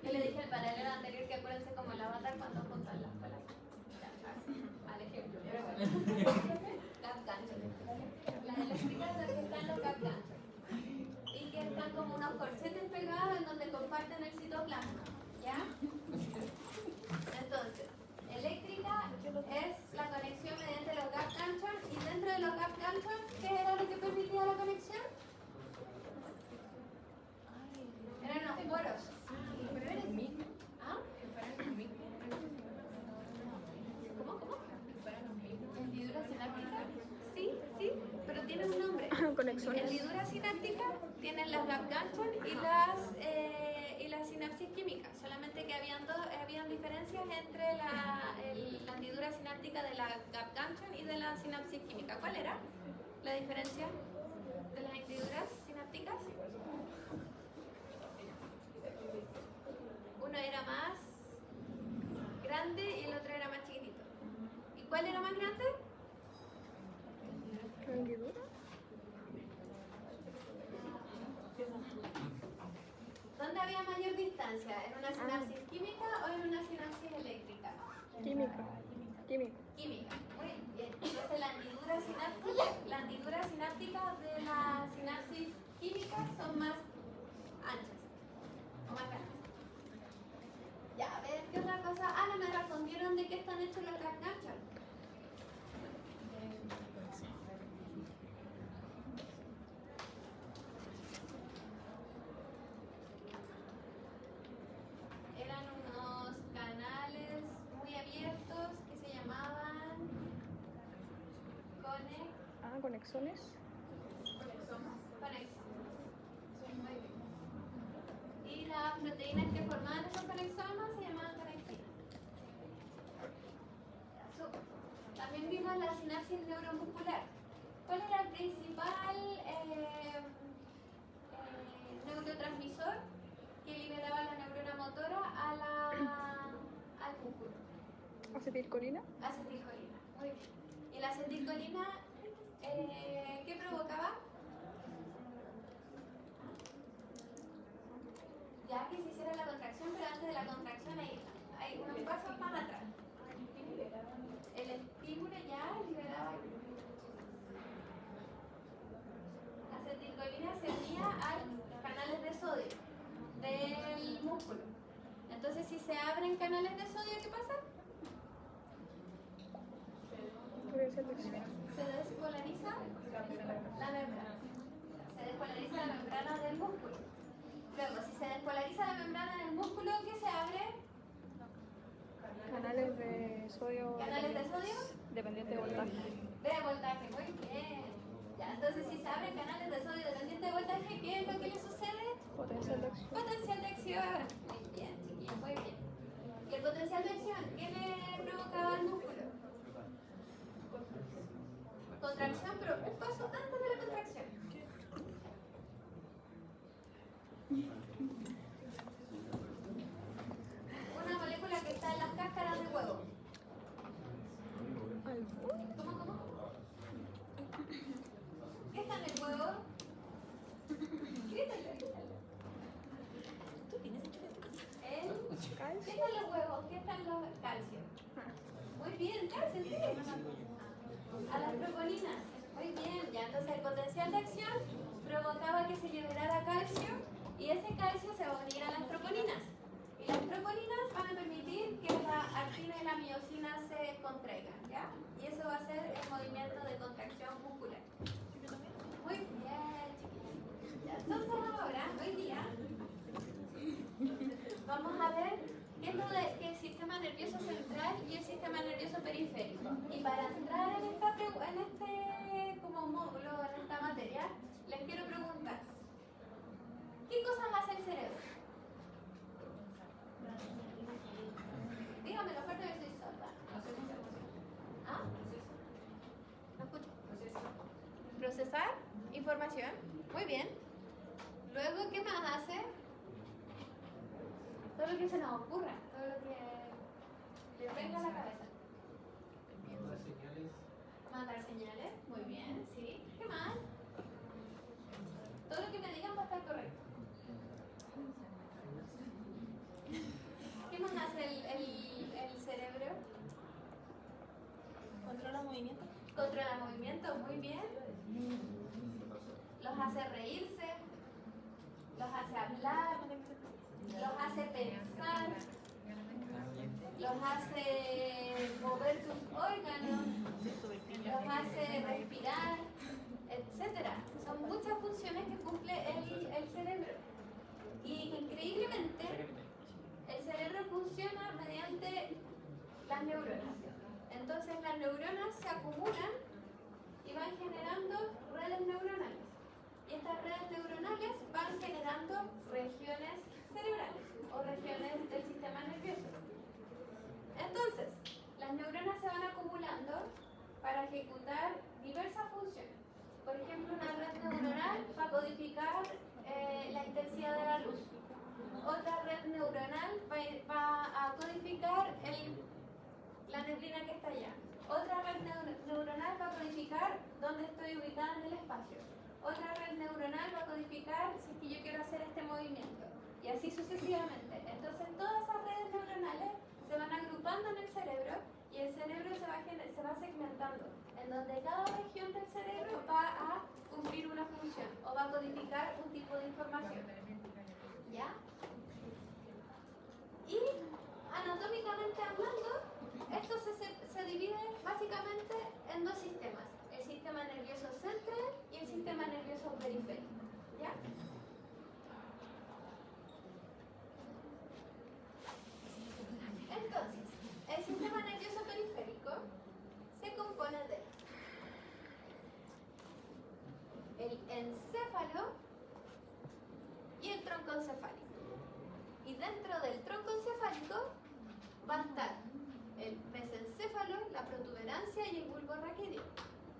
Yo le dije al paralelo anterior que acuérdense como el avatar cuando juntan las palas. Al ejemplo, pero bueno. Gap gancho. Las eléctricas son que están los gap ganchos. Y que están como unos corchetes pegados en donde comparten el citoplasma. ¿Ya? Entonces, eléctrica es la conexión mediante los gap junction. Y dentro de los gap junction, ¿qué era lo que permitía la conexión? Eran los poros. ¿Ah? ¿Cómo? ¿Hendidura sináptica? Sí, pero tiene un nombre. Conexiones. Hendidura sináptica tienen las gap junction y las sinapsis químicas. Solamente que habían diferencias entre la hendidura sináptica de la gap junction y de la sinapsis química. ¿Cuál era la diferencia de las hendiduras sinápticas? Uno era más grande y el otro era más chiquitito. ¿Y cuál era más grande? ¿La hendidura? ¿Dónde había mayor distancia? ¿En una sinapsis química o en una sinapsis eléctrica? Química. Química. Muy bien. Entonces la hendidura sináptica de la sinapsis química son más anchas o más grandes. Ya, a ver, ¿qué otra cosa? No me respondieron de qué están hechos los gap junction. Eran unos canales muy abiertos que se llamaban Conexiones. conexomas. Muy bien. Y las proteínas que formaban esos conexomas se llamaban conexinas. También vimos la sinapsis neuromuscular. ¿Cuál era el principal neurotransmisor que liberaba la neurona motora al músculo? Acetilcolina. Acetilcolina. Muy bien. ¿Y la acetilcolina qué provocaba? Ya que se hiciera la contracción, pero antes de la contracción hay unos pasos más atrás. El estímulo ya liberaba. La acetilcolina se unía a canales de sodio del músculo. Entonces, si se abren canales de sodio, ¿qué pasa? Se despolariza la membrana. Se despolariza la membrana del músculo. Luego, si se despolariza la membrana del músculo, ¿qué se abre? Canales de sodio. ¿Canales de sodio? Dependiente de voltaje. De voltaje, muy bien. Ya, entonces si se abren canales de sodio dependiente de voltaje, ¿qué es lo que le sucede? Potencial de acción. Potencial de acción. Muy bien, chiquillos, muy bien. ¿Y el potencial de acción qué le provocaba al músculo? Contracción, pero un paso antes de la contracción. Una molécula que está en las cáscaras de huevo. ¿Cómo? ¿Qué está en el huevo? Grítale. ¿Tú tienes hecho de tu casa? ¿Qué está en los huevos? ¿Qué está en los calcio? Muy bien, calcio, sí. A las proponinas. Muy bien, ya entonces el potencial de acción provocaba que se liberara calcio y ese calcio se va a unir a las proponinas. Y las proponinas van a permitir que la actina y la miosina se contraigan, ¿ya? Y eso va a ser el movimiento de contracción muscular. Muy bien, chiquillos. Ya, entonces ahora, hoy día, vamos a ver qué es lo de el sistema nervioso central y el sistema nervioso periférico. Y para entrar en este como módulo, en esta materia, les quiero preguntar, ¿qué cosas hace el cerebro? Dígame lo fuerte que soy sorda. ¿Ah? ¿No escucho? Procesar información. Muy bien. Luego, ¿qué más hace? Todo lo que se nos ocurra, todo lo que le venga a la cabeza. Mandar señales. Mandar señales, muy bien, sí. ¿Qué más? Todo lo que me digan va a estar correcto. movimiento. Controla movimientos, muy bien. Los hace reírse, los hace hablar, los hace pensar, los hace mover sus órganos, los hace respirar, etcétera. Son muchas funciones que cumple el cerebro. Y increíblemente, el cerebro funciona mediante las neuronas. Entonces las neuronas se acumulan y van generando redes neuronales. Y estas redes neuronales van generando regiones cerebrales o regiones del sistema nervioso. Entonces, las neuronas se van acumulando para ejecutar diversas funciones. Por ejemplo, una red neuronal va a codificar la intensidad de la luz. Otra red neuronal va a codificar la neblina que está allá. Otra red neuronal va a codificar dónde estoy ubicada en el espacio. Otra red neuronal va a codificar si es que yo quiero hacer este movimiento. Y así sucesivamente. Entonces todas esas redes neuronales se van agrupando en el cerebro y el cerebro se va segmentando, en donde cada región del cerebro va a cumplir una función o va a codificar un tipo de información. ¿Ya? Y anatómicamente hablando, esto se divide básicamente en dos sistemas: el sistema nervioso central y el sistema nervioso periférico. ¿Ya? Entonces, el sistema nervioso periférico se compone de el encéfalo y el tronco encefálico. Y dentro del tronco encefálico va a estar el mesencéfalo, la protuberancia y el bulbo raquídeo.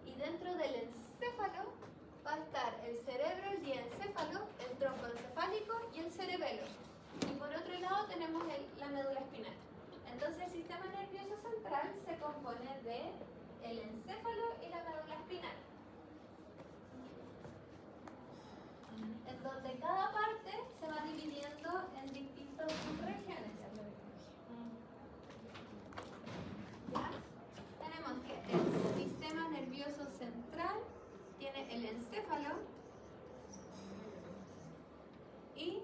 Y dentro del encéfalo va a estar el cerebro, el diencéfalo, el tronco encefálico y el cerebelo. Y por otro lado tenemos la médula espinal. Entonces el sistema nervioso central se compone de el encéfalo y la médula espinal, en donde cada parte se va dividiendo en distintas subregiones. ¿Ya? Tenemos que el sistema nervioso central tiene el encéfalo y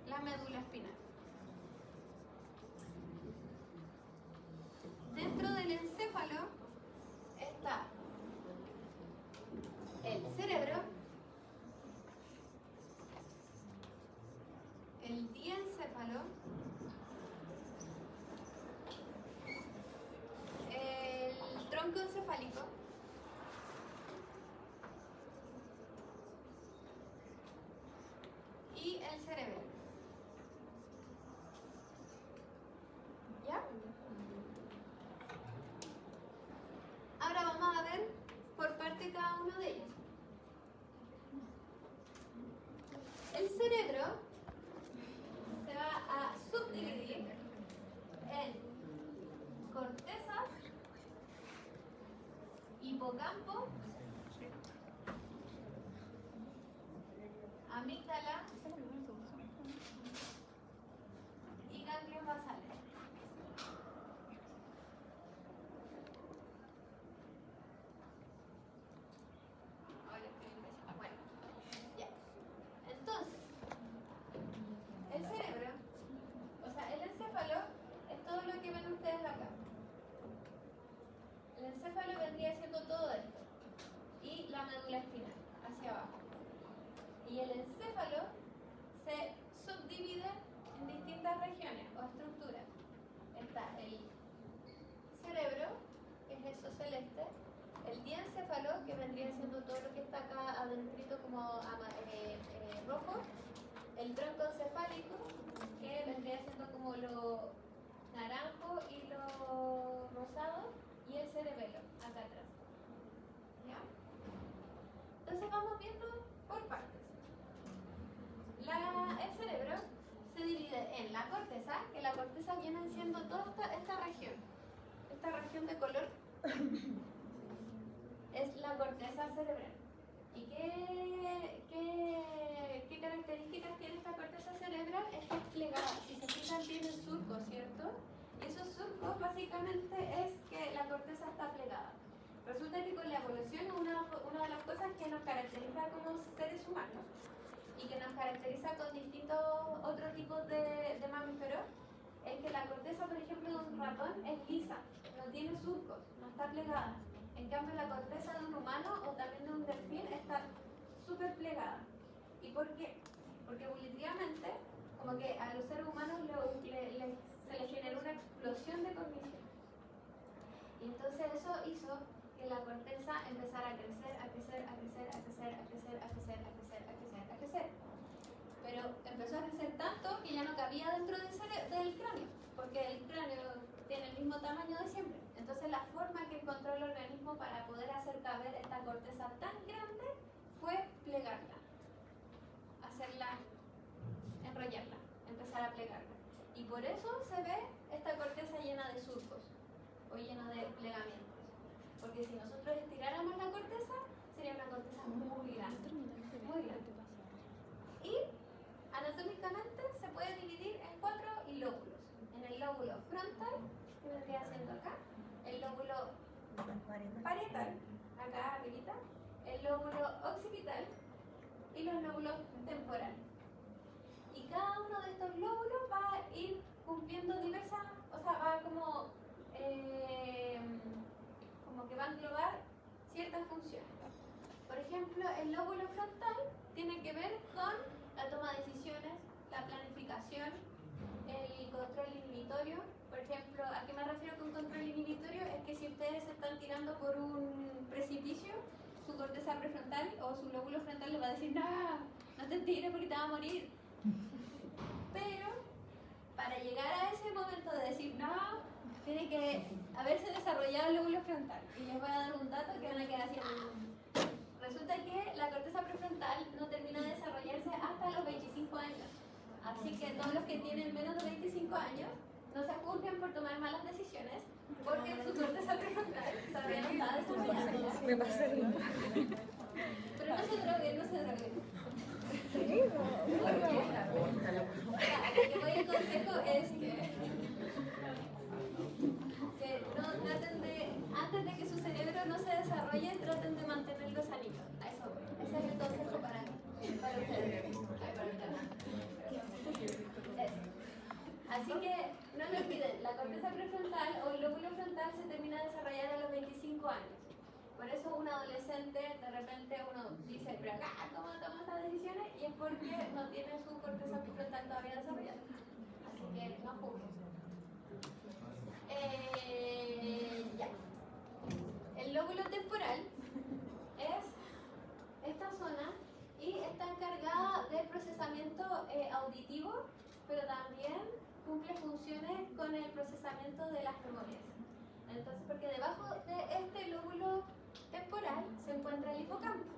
la médula espinal. Dentro del encéfalo está el cerebro, el diencéfalo, el tronco encefálico y el cerebelo. ¿Ya? Ahora vamos a ver por parte cada uno de ellos. El cerebro se va a subdividir en corteza, hipocampo, amígdala y ganglios basales. Bueno, ya. Entonces, el cerebro, o sea, el encéfalo es todo lo que ven ustedes acá. El encéfalo vendría siendo todo esto y la médula espinal hacia abajo. Y el encéfalo se subdivide en distintas regiones o estructuras. Está el cerebro, que es eso celeste, el diencéfalo, que vendría siendo todo lo que está acá adentrito como rojo, el tronco encefálico, que vendría siendo como lo naranjo y lo rosado, y el cerebelo, acá atrás. ¿Ya? Entonces vamos viendo por partes. El cerebro se divide en la corteza, que la corteza viene siendo toda esta región de color es la corteza cerebral. ¿Y qué características tiene esta corteza cerebral? Es que es plegada. Si se fijan, tiene surcos, ¿cierto? Y esos surcos básicamente es que la corteza está plegada. Resulta que con la evolución una de las cosas que nos caracteriza como seres humanos y que nos caracteriza con distintos otros tipos de mamíferos es que la corteza, por ejemplo, de un ratón es lisa, no tiene surcos, no está plegada. En cambio, la corteza de un humano o también de un delfín está súper plegada. ¿Y por qué? Porque evolutivamente, como que a los seres humanos se les generó una explosión de cognición. Y entonces eso hizo que la corteza empezara a crecer, a crecer, a crecer, a crecer, a crecer, a crecer, a crecer, a crecer, a crecer. Pero empezó a crecer tanto que ya no cabía dentro del cráneo, porque el cráneo tiene el mismo tamaño de siempre. Entonces la forma que encontró el organismo para poder hacer caber esta corteza tan grande fue plegarla, hacerla, enrollarla, empezar a plegarla. Y por eso se ve esta corteza llena de surcos o llena de plegamientos. Porque si nosotros estiráramos la corteza, sería una corteza muy grande, muy grande. Y anatómicamente se puede dividir en 4 lóbulos. En el lóbulo frontal, que vendría siendo acá, el lóbulo parietal, acá arribita, el lóbulo occipital y los lóbulos temporales. Y cada uno de estos lóbulos va a ir cumpliendo diversas, o sea, va como que va a englobar ciertas funciones. Por ejemplo, el lóbulo frontal tiene que ver con la toma de decisiones, la planificación, el control inhibitorio. Por ejemplo, ¿a qué me refiero con control inhibitorio? Es que si ustedes se están tirando por un precipicio, su corteza prefrontal o su lóbulo frontal le va a decir no te tires porque te vas a morir. Pero para llegar a ese momento de decir no, tiene que haberse desarrollado el lóbulo frontal. Y les voy a dar un dato que van a quedar así. Resulta que la corteza prefrontal no termina de desarrollarse hasta los 25 años. Así que todos los que tienen menos de 25 años no se juzguen por tomar malas decisiones, porque su corteza prefrontal todavía no está desarrollada. Me pasa eso. Pero no se droguen, no se droguen. Lo que voy a consejo es que no traten de, antes de que su cerebro no se desarrolle, traten de mantenerlo sanito. A eso voy. Ese es el consejo para ustedes. Así que no lo olviden, la corteza prefrontal o el lóbulo frontal se termina de desarrollar a los 25 años. Por eso un adolescente, de repente uno dice, pero acá, ¿cómo toma estas decisiones? Y es porque no tiene su corteza prefrontal todavía desarrollada. Así que no juzguen. Ya. El lóbulo temporal es esta zona y está encargada del procesamiento auditivo, pero también cumple funciones con el procesamiento de las memorias. Entonces, porque debajo de este lóbulo temporal se encuentra el hipocampo.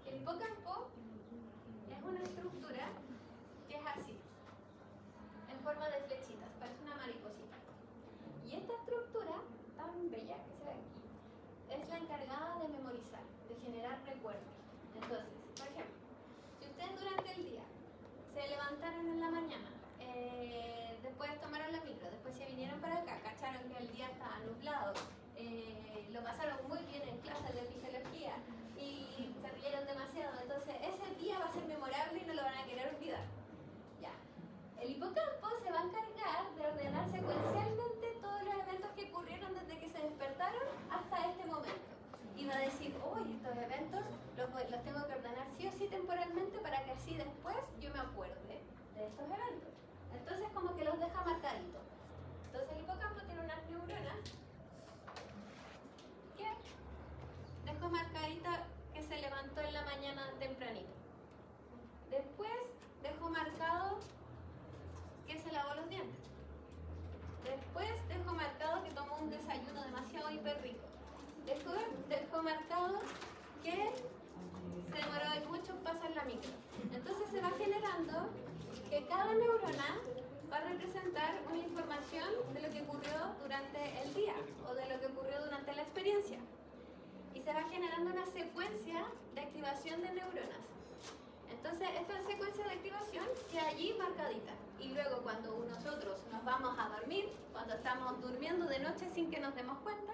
El hipocampo es una estructura que es así, en forma de flechitas, parece una mariposita. Y esta estructura tan bella que se ve aquí es la encargada de memorizar, de generar recuerdos. Entonces, por ejemplo, si ustedes durante el día se levantaron en la mañana, después tomaron la micro, después se vinieron para acá, cacharon que el día estaba nublado, lo pasaron muy bien en clases de fisiología y se rieron demasiado, entonces ese día va a ser memorable y no lo van a querer olvidar. Ya. El hipocampo se va a encargar de ordenar secuencialmente todos los eventos que ocurrieron desde que se despertaron hasta este momento. Y va a decir, uy, estos eventos los tengo que ordenar sí o sí temporalmente para que así después yo me acuerde de estos eventos. Entonces como que los deja marcaditos. Entonces el hipocampo tiene unas neuronas que dejó marcadita que se levantó en la mañana tempranito. Después dejó marcado que se lavó los dientes. Después dejó marcado que tomó un desayuno demasiado hiper rico. Después dejó marcado que se demoró mucho en pasar la micro. Entonces se va generando que cada neurona va a representar una información de lo que ocurrió durante el día o de lo que ocurrió durante la experiencia. Y se va generando una secuencia de activación de neuronas. Entonces, esta secuencia de activación queda allí marcadita. Y luego cuando nosotros nos vamos a dormir, cuando estamos durmiendo de noche sin que nos demos cuenta,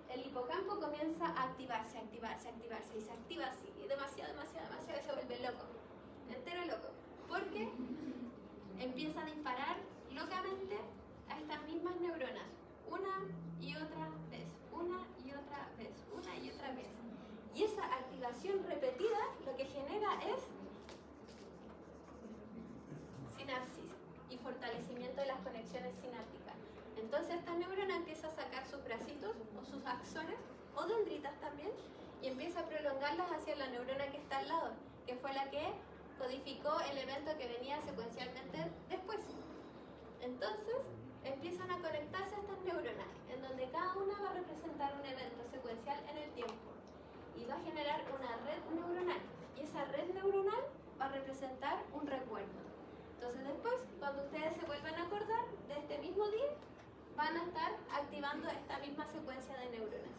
el hipocampo comienza a activarse, y se activa así, y demasiado, y se vuelve loco, entero loco, porque empieza a disparar locamente a estas mismas neuronas, una y otra vez, una y otra vez, una y otra vez. Y esa activación repetida lo que genera es sinapsis y fortalecimiento de las conexiones sinápticas. Entonces esta neurona empieza a sacar sus bracitos o sus axones o dendritas también y empieza a prolongarlas hacia la neurona que está al lado, que fue la que codificó el evento que venía secuencialmente después. Entonces empiezan a conectarse estas neuronas, en donde cada una va a representar un evento secuencial en el tiempo y va a generar una red neuronal, y esa red neuronal va a representar un recuerdo. Entonces después, cuando ustedes se vuelvan a acordar de este mismo día, van a estar activando esta misma secuencia de neuronas.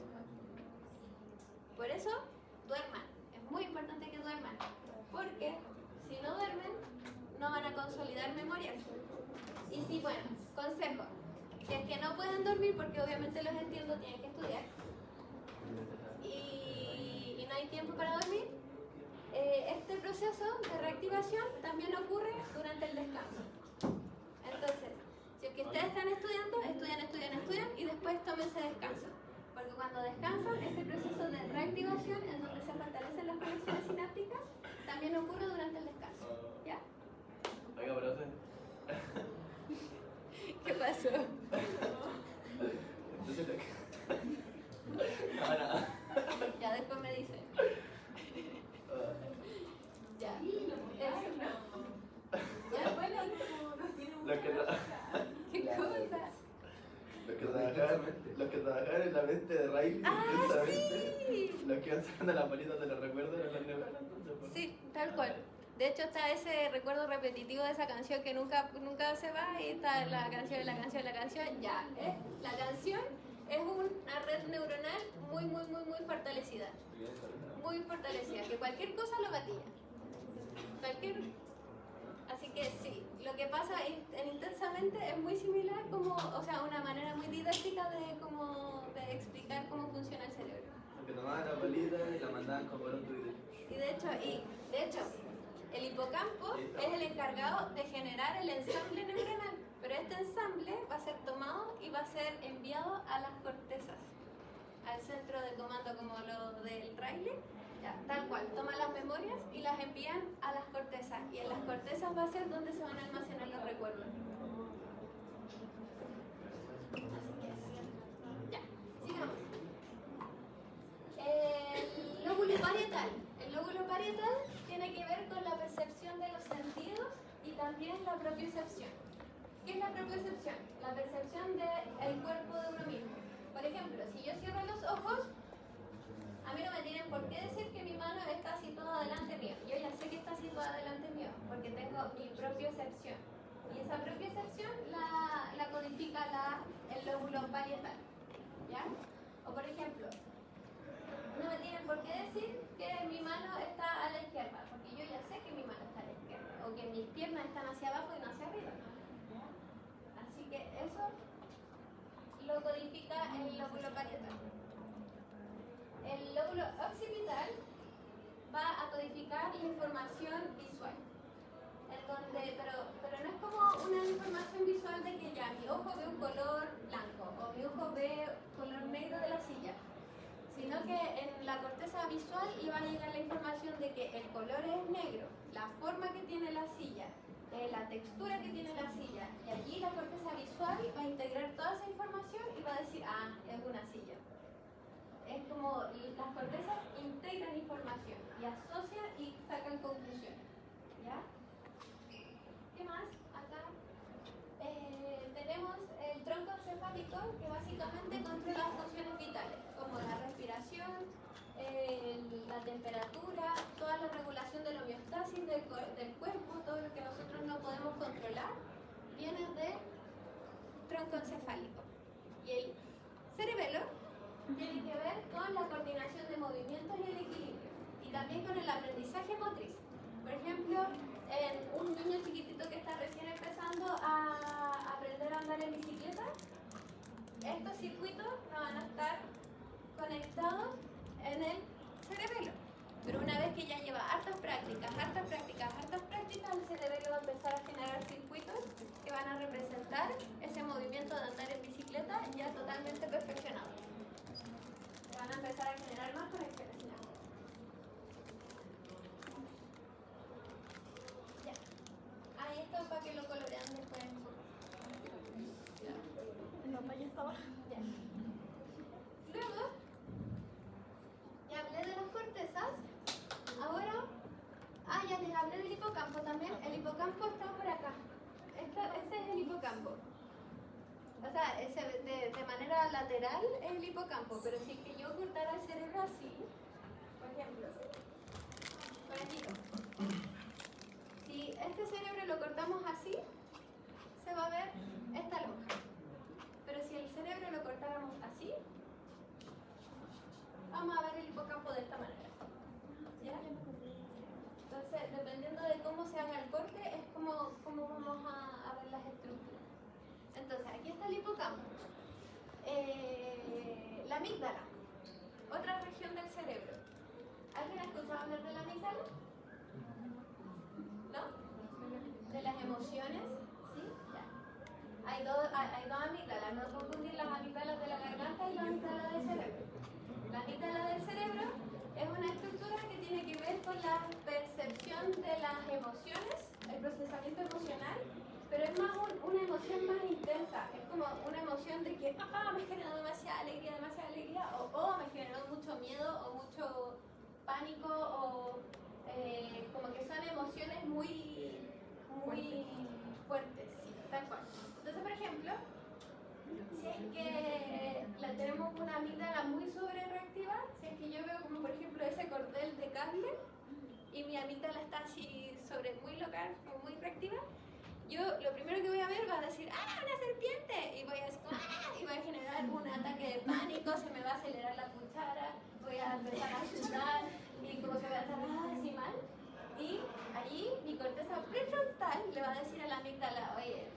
Por eso, duerman. Es muy importante que duerman, porque si no duermen, no van a consolidar memorias. Y si, bueno, consejo, si es que no pueden dormir, porque obviamente los entiendo, tienen que estudiar, y no hay tiempo para dormir, este proceso de reactivación también ocurre durante el descanso. Entonces, si es que ustedes están estudiando, estudian y después tómense descanso. Porque cuando descansan, este proceso de reactivación, en donde se fortalecen las conexiones sinápticas, también ocurre durante el descanso. ¿Ya? Oiga, profe. ¿Qué pasó? Entonces ahora. Ya después me dice. Ya. Ya, bueno, Los que ¿qué cosa? los que trabajaban en la mente de Riley intensamente, Sí. los que iban sacando las bolitas de los recuerdos de las neuronas, entonces, pues. Sí, tal cual. De hecho está ese recuerdo repetitivo de esa canción que nunca se va, y está la canción. Ya, la canción es una red neuronal muy fortalecida. Muy fortalecida, que cualquier cosa lo gatilla. Así que sí, lo que pasa en Intensamente es muy similar, como, o sea, una manera muy didáctica de explicar cómo funciona el cerebro. Los que tomaban las bolitas y la mandaban como por un Twitter. Y de hecho, el hipocampo es el encargado de generar el ensamble neuronal, pero este ensamble va a ser tomado y va a ser enviado a las cortezas, al centro de comando, como lo del Riley. Ya, tal cual, toma las memorias y las envían a las cortezas, y en las cortezas va a ser donde se van a almacenar los recuerdos. Ya, sigamos. El lóbulo parietal tiene que ver con la percepción de los sentidos y también la propiocepción. ¿Qué es la propiocepción? La percepción del cuerpo de uno mismo. Por ejemplo, si yo cierro los ojos, a mí no me tienen por qué decir que mi mano está situada delante mío. Yo ya sé que está situada delante mío, porque tengo mi propiocepción. Y esa propiocepción la codifica el lóbulo parietal. ¿Ya? O por ejemplo, no me tienen por qué decir que mi mano está a la izquierda, porque yo ya sé que mi mano está a la izquierda, o que mis piernas están hacia abajo y no hacia arriba. Así que eso lo codifica el lóbulo parietal. El lóbulo occipital va a codificar la información visual, pero no es como una información visual de que ya mi ojo ve un color blanco o mi ojo ve color negro de la silla, sino que en la corteza visual iba a llegar la información de que el color es negro, la forma que tiene la silla, la textura que tiene la silla, y allí la corteza visual va a integrar toda esa información y va a decir, es una silla. Es como las cortezas integran información y asocian y sacan conclusiones. ¿Ya? ¿Qué más? Acá tenemos el tronco encefálico, que básicamente controla funciones vitales, como la respiración, la temperatura, toda la regulación de la homeostasis del cuerpo, todo lo que nosotros no podemos controlar, viene del tronco encefálico. Y el cerebelo tiene que ver con la coordinación de movimientos y el equilibrio, y también con el aprendizaje motriz. Por ejemplo, en un niño chiquitito conectado en el cerebelo. Pero una vez que ya lleva hartas prácticas, el cerebelo va a empezar a generar circuitos que van a representar ese movimiento de andar en bicicleta ya totalmente perfeccionado. Van a empezar a generar más conexiones sinápticas. Ya. Ahí está para que lo colorean después. No, ya estaba. Ya. Luego, ya hablé de las cortezas. Ahora, ya les hablé del hipocampo también. El hipocampo está por acá. Ese es el hipocampo. O sea, de manera lateral es el hipocampo, pero si es que yo cortara el cerebro así, por ejemplo, por aquí, si este cerebro lo cortamos así, se va a ver esta lonja. Pero si el cerebro lo cortáramos así, vamos a ver el hipocampo de esta manera. ¿Ya? Entonces, dependiendo de cómo se haga el corte, es como vamos a ver las estructuras. Entonces, aquí está el hipocampo. La amígdala, otra región del cerebro. ¿Alguien ha escuchado hablar de la amígdala? ¿No? ¿De las emociones? ¿Sí? Ya. Hay dos amígdalas, no confundir las amígdalas de la garganta y la amígdala del cerebro. La amígdala del cerebro es una estructura que tiene que ver con la percepción de las emociones, el procesamiento emocional, pero es más una emoción más intensa. Es como una emoción de que me generó demasiada alegría, o me generó mucho miedo o mucho pánico, o como que son emociones muy fuertes, sí, tal cual. Entonces, por ejemplo, si es que tenemos una amígdala muy sobrereactiva, si es que yo veo como por ejemplo ese cordel de cable y mi amígdala está así muy local o muy reactiva, yo lo primero que voy a ver va a decir ¡una serpiente! Y voy a decir y voy a generar un ataque de pánico, se me va a acelerar la cuchara, voy a empezar a sudar y como que voy a estar así mal. Y allí mi corteza prefrontal le va a decir a la amígdala, oye,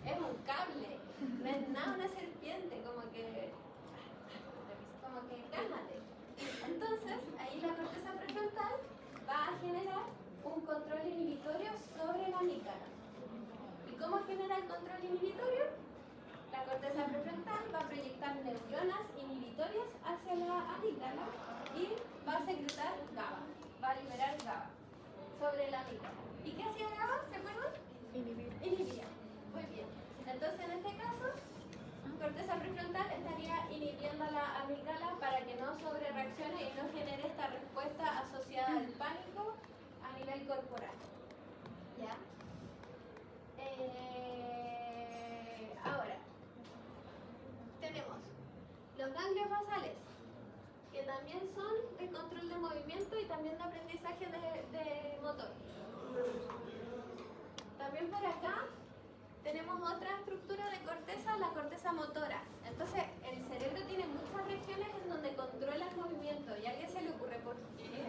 es un cable, no es nada una serpiente, como que cálmate. Entonces, ahí la corteza prefrontal va a generar un control inhibitorio sobre la amígdala. ¿Y cómo genera el control inhibitorio? La corteza prefrontal va a proyectar neuronas inhibitorias hacia la amígdala y va a secretar GABA, va a liberar GABA sobre la amígdala. ¿Y qué hacía GABA? ¿Se acuerdan? Inhibía. Muy bien. Entonces, en este caso, corteza prefrontal estaría inhibiendo a la amígdala para que no sobrereaccione y no genere esta respuesta asociada al pánico a nivel corporal. ¿Ya? Ahora, tenemos los ganglios basales, que también son de control de movimiento y también de aprendizaje de motor. También por acá tenemos otra estructura de corteza, la corteza motora. Entonces, el cerebro tiene muchas regiones en donde controla el movimiento. ¿Y a qué se le ocurre por qué?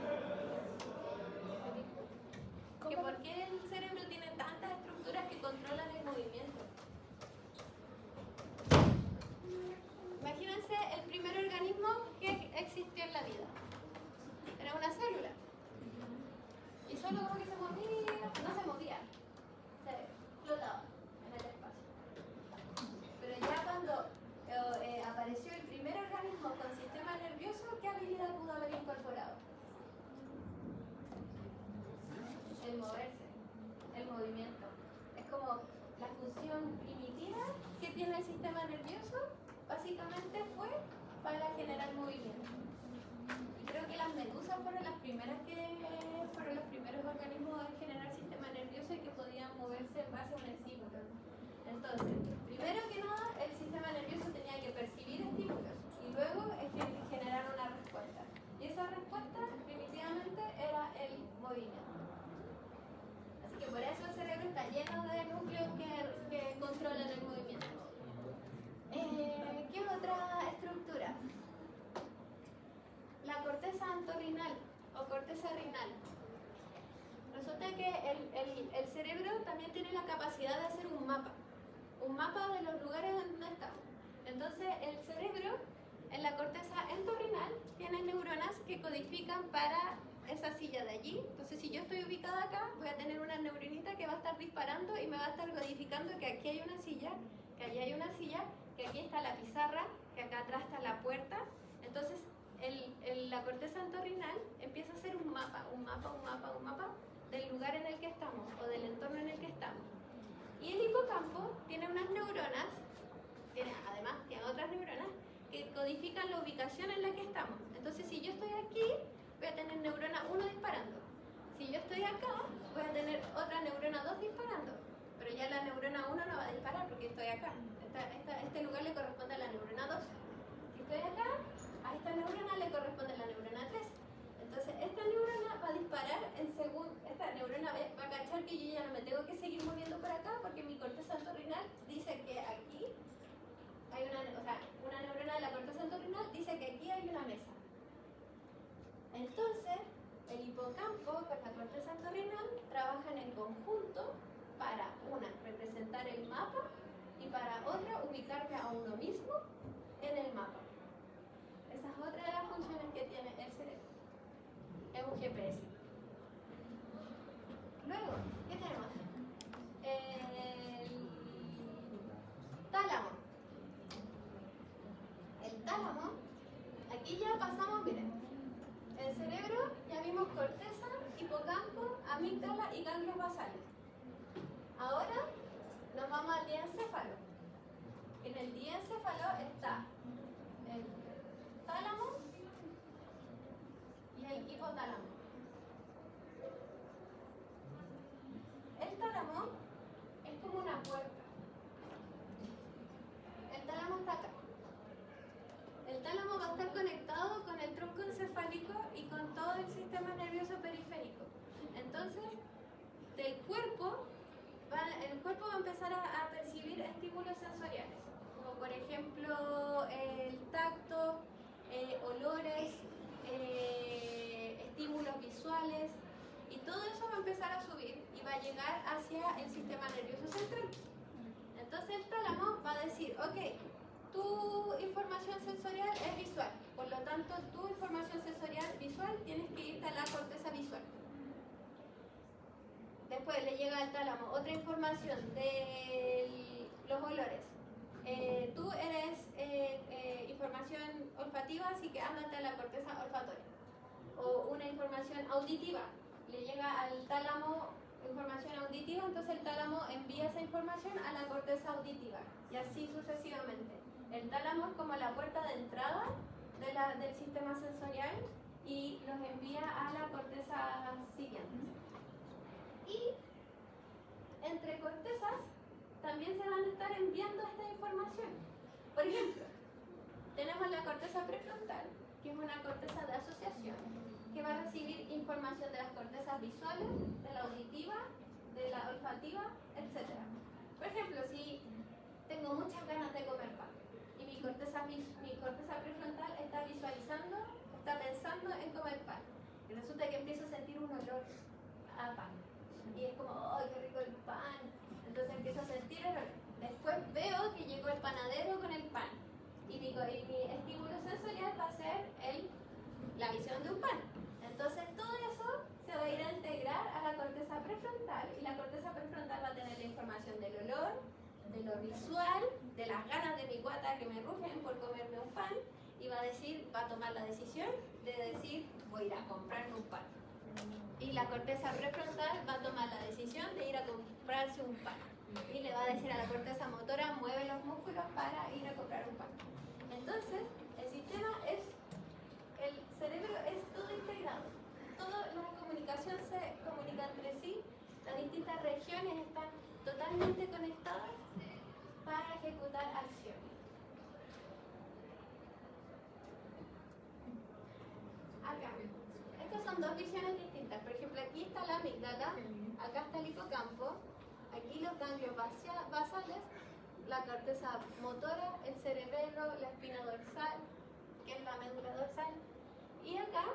¿Por qué el cerebro tiene tantas estructuras que controlan el movimiento? Imagínense el primer organismo que existió en la vida. Era una célula. Y solo como que se movía, no se movía, se flotaba en el espacio. Pero ya cuando apareció el primer organismo con sistema nervioso, ¿qué habilidad pudo haber incorporado? El moverse, el movimiento. Es como la función primitiva que tiene el sistema nervioso, básicamente fue para generar movimiento. Y creo que las medusas fueron los primeros organismos en generar sistema nervioso y que podían moverse en base a un estímulo. Entonces, primero que nada, el sistema nervioso tenía que percibir estímulos y luego generar una respuesta. Y esa respuesta, primitivamente, era el movimiento. Así que por eso el cerebro está lleno de núcleos que controlan el movimiento. ¿Qué otra estructura? La corteza antorrinal o corteza renal. Resulta que el cerebro también tiene la capacidad de hacer un mapa de los lugares donde estamos. Entonces el cerebro en la corteza entorrinal tienen neuronas que codifican para esa silla de allí. Entonces, si yo estoy ubicada acá, voy a tener una neuronita que va a estar disparando y me va a estar codificando que aquí hay una silla, que allí hay una silla, que aquí está la pizarra, que acá atrás está la puerta. Entonces, la corteza entorrinal empieza a hacer un mapa del lugar en el que estamos o del entorno en el que estamos. Y el hipocampo tiene unas neuronas, además tiene otras neuronas, que codifican la ubicación en la que estamos. Entonces, si yo estoy aquí, voy a tener neurona 1 disparando. Si yo estoy acá, voy a tener otra neurona 2 disparando. Pero ya la neurona 1 no va a disparar porque estoy acá. Este lugar le corresponde a la neurona 2. Si estoy acá, a esta neurona le corresponde la neurona 3. Entonces, esta neurona va a disparar esta neurona va a cachar que yo ya no me tengo que seguir moviendo por acá porque mi corteza entorrinal dice que aquí hay una neurona de la corteza entorrinal dice que aquí hay una mesa. Entonces, el hipocampo con la corteza entorrinal trabajan en conjunto para, una, representar el mapa y para otra, ubicarme a uno mismo en el mapa. Esa es otra de las funciones que tiene el cerebro. Es un GPS. Luego, ¿qué tenemos? El tálamo. El tálamo, aquí ya pasamos, miren, el cerebro ya vimos corteza, hipocampo, amígdala y ganglios basales. Ahora nos vamos al diencéfalo. En el diencéfalo está el tálamo y el hipotálamo. El tálamo es como una puerta. El tálamo está acá. El tálamo va a estar conectado con el tronco encefálico y con todo el sistema nervioso periférico. Entonces, el cuerpo va a empezar a percibir estímulos sensoriales, como por ejemplo el tacto, olores, estímulos visuales, y todo eso va a empezar a subir y va a llegar hacia el sistema nervioso central. Entonces el tálamo va a decir, ok, tu información sensorial es visual, por lo tanto tu información sensorial visual tienes que irte a la corteza visual. Después le llega al tálamo otra información de los olores. Tú eres información olfativa, así que ándate a la corteza olfatoria. O una información auditiva, le llega al tálamo información auditiva, entonces el tálamo envía esa información a la corteza auditiva y así sucesivamente. El tálamo es como la puerta de entrada del sistema sensorial y los envía a la corteza siguiente. Y entre cortezas también se van a estar enviando esta información. Por ejemplo, tenemos la corteza prefrontal, que es una corteza de asociación, que va a recibir información de las cortezas visuales, de la auditiva, de la olfativa, etc. Por ejemplo, si tengo muchas ganas de comer pan y mi corteza prefrontal está visualizando, está pensando en comer pan, y resulta que empiezo a sentir un olor a pan. Y es como, ¡ay, qué rico el pan! Entonces empiezo a sentir el olor. Después veo que llegó el panadero con el pan. Y mi estímulo sensorial va a ser la visión de un pan. Entonces todo eso se va a ir a integrar a la corteza prefrontal. Y la corteza prefrontal va a tener la información del olor, de lo visual, de las ganas de mi guata que me rugen por comerme un pan. Y va a tomar la decisión de decir, voy a ir a comprarme un pan. Y la corteza prefrontal va a tomar la decisión de ir a comprarse un pan. Y le va a decir a la corteza motora, mueve los músculos para ir a comprar un pan. Entonces, el cerebro es todo integrado. Toda la comunicación se comunica entre sí. Las distintas regiones están totalmente conectadas para ejecutar acciones. Acá. Estas son dos visiones distintas. Por ejemplo, aquí está la amígdala, acá está el hipocampo, aquí los ganglios basales, la corteza motora, el cerebelo, la espina dorsal, que es la médula dorsal. Y acá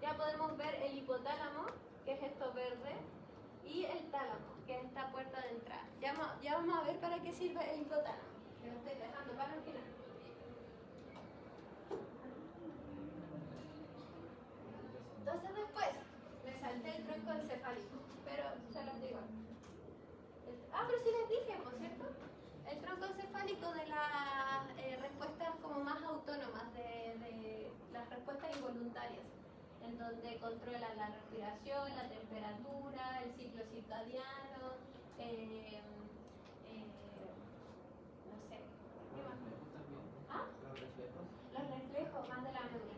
ya podemos ver el hipotálamo, que es esto verde, y el tálamo, que es esta puerta de entrada. Ya vamos a ver para qué sirve el hipotálamo, que lo estoy dejando para el final. encefálico, pero se los digo. Pero sí les dije, ¿no es cierto? El tronco encefálico de las respuestas como más autónomas, de las respuestas involuntarias, en donde controlan la respiración, la temperatura, el ciclo circadiano, no sé, ¿qué más? ¿Ah? Los reflejos van de la médula.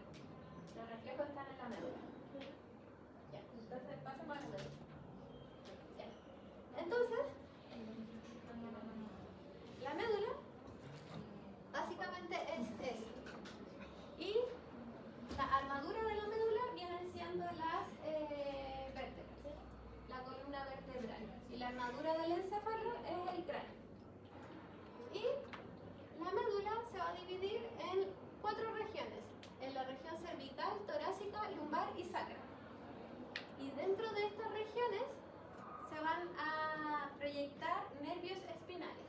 Los reflejos están en la médula. Ya, entonces pasemos a la médula. Ya. Entonces, la médula básicamente es eso. Y la armadura de la médula vienen siendo las vértebras, la columna vertebral. Y la armadura del encéfalo es el cráneo. Y la médula se va a dividir en 4 regiones. En la región cervical, torácica, lumbar y sacra. Y dentro de estas regiones se van a proyectar nervios espinales.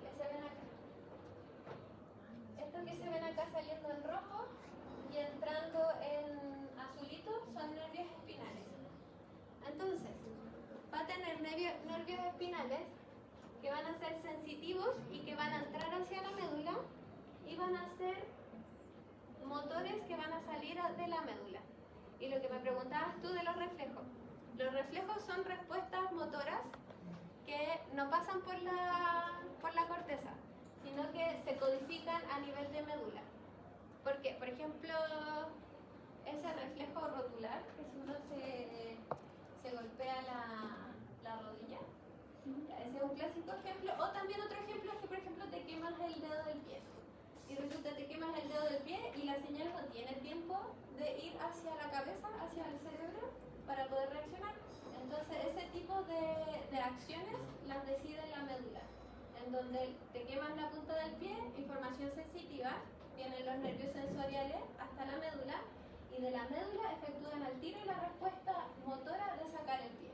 ¿Qué se ven acá? Estos que se ven acá saliendo en rojo y entrando en azulito son nervios espinales. Entonces, va a tener nervios espinales que van a ser sensitivos y que van a entrar hacia la médula y van a ser motores que van a salir de la médula. Y lo que me preguntabas tú de los reflejos. Los reflejos son respuestas motoras que no pasan por la corteza, sino que se codifican a nivel de médula. Porque, por ejemplo, ese reflejo rotular, que si uno se golpea la rodilla, ese es un clásico ejemplo. O también otro ejemplo es que, por ejemplo, te quemas el dedo del pie. Y resulta que te quemas el dedo del pie y la señal no tiene tiempo de ir hacia la cabeza, hacia el cerebro, para poder reaccionar. Entonces, ese tipo de acciones las decide la médula, en donde te quemas la punta del pie, información sensitiva, vienen los nervios sensoriales hasta la médula, y de la médula efectúan al tiro la respuesta motora de sacar el pie.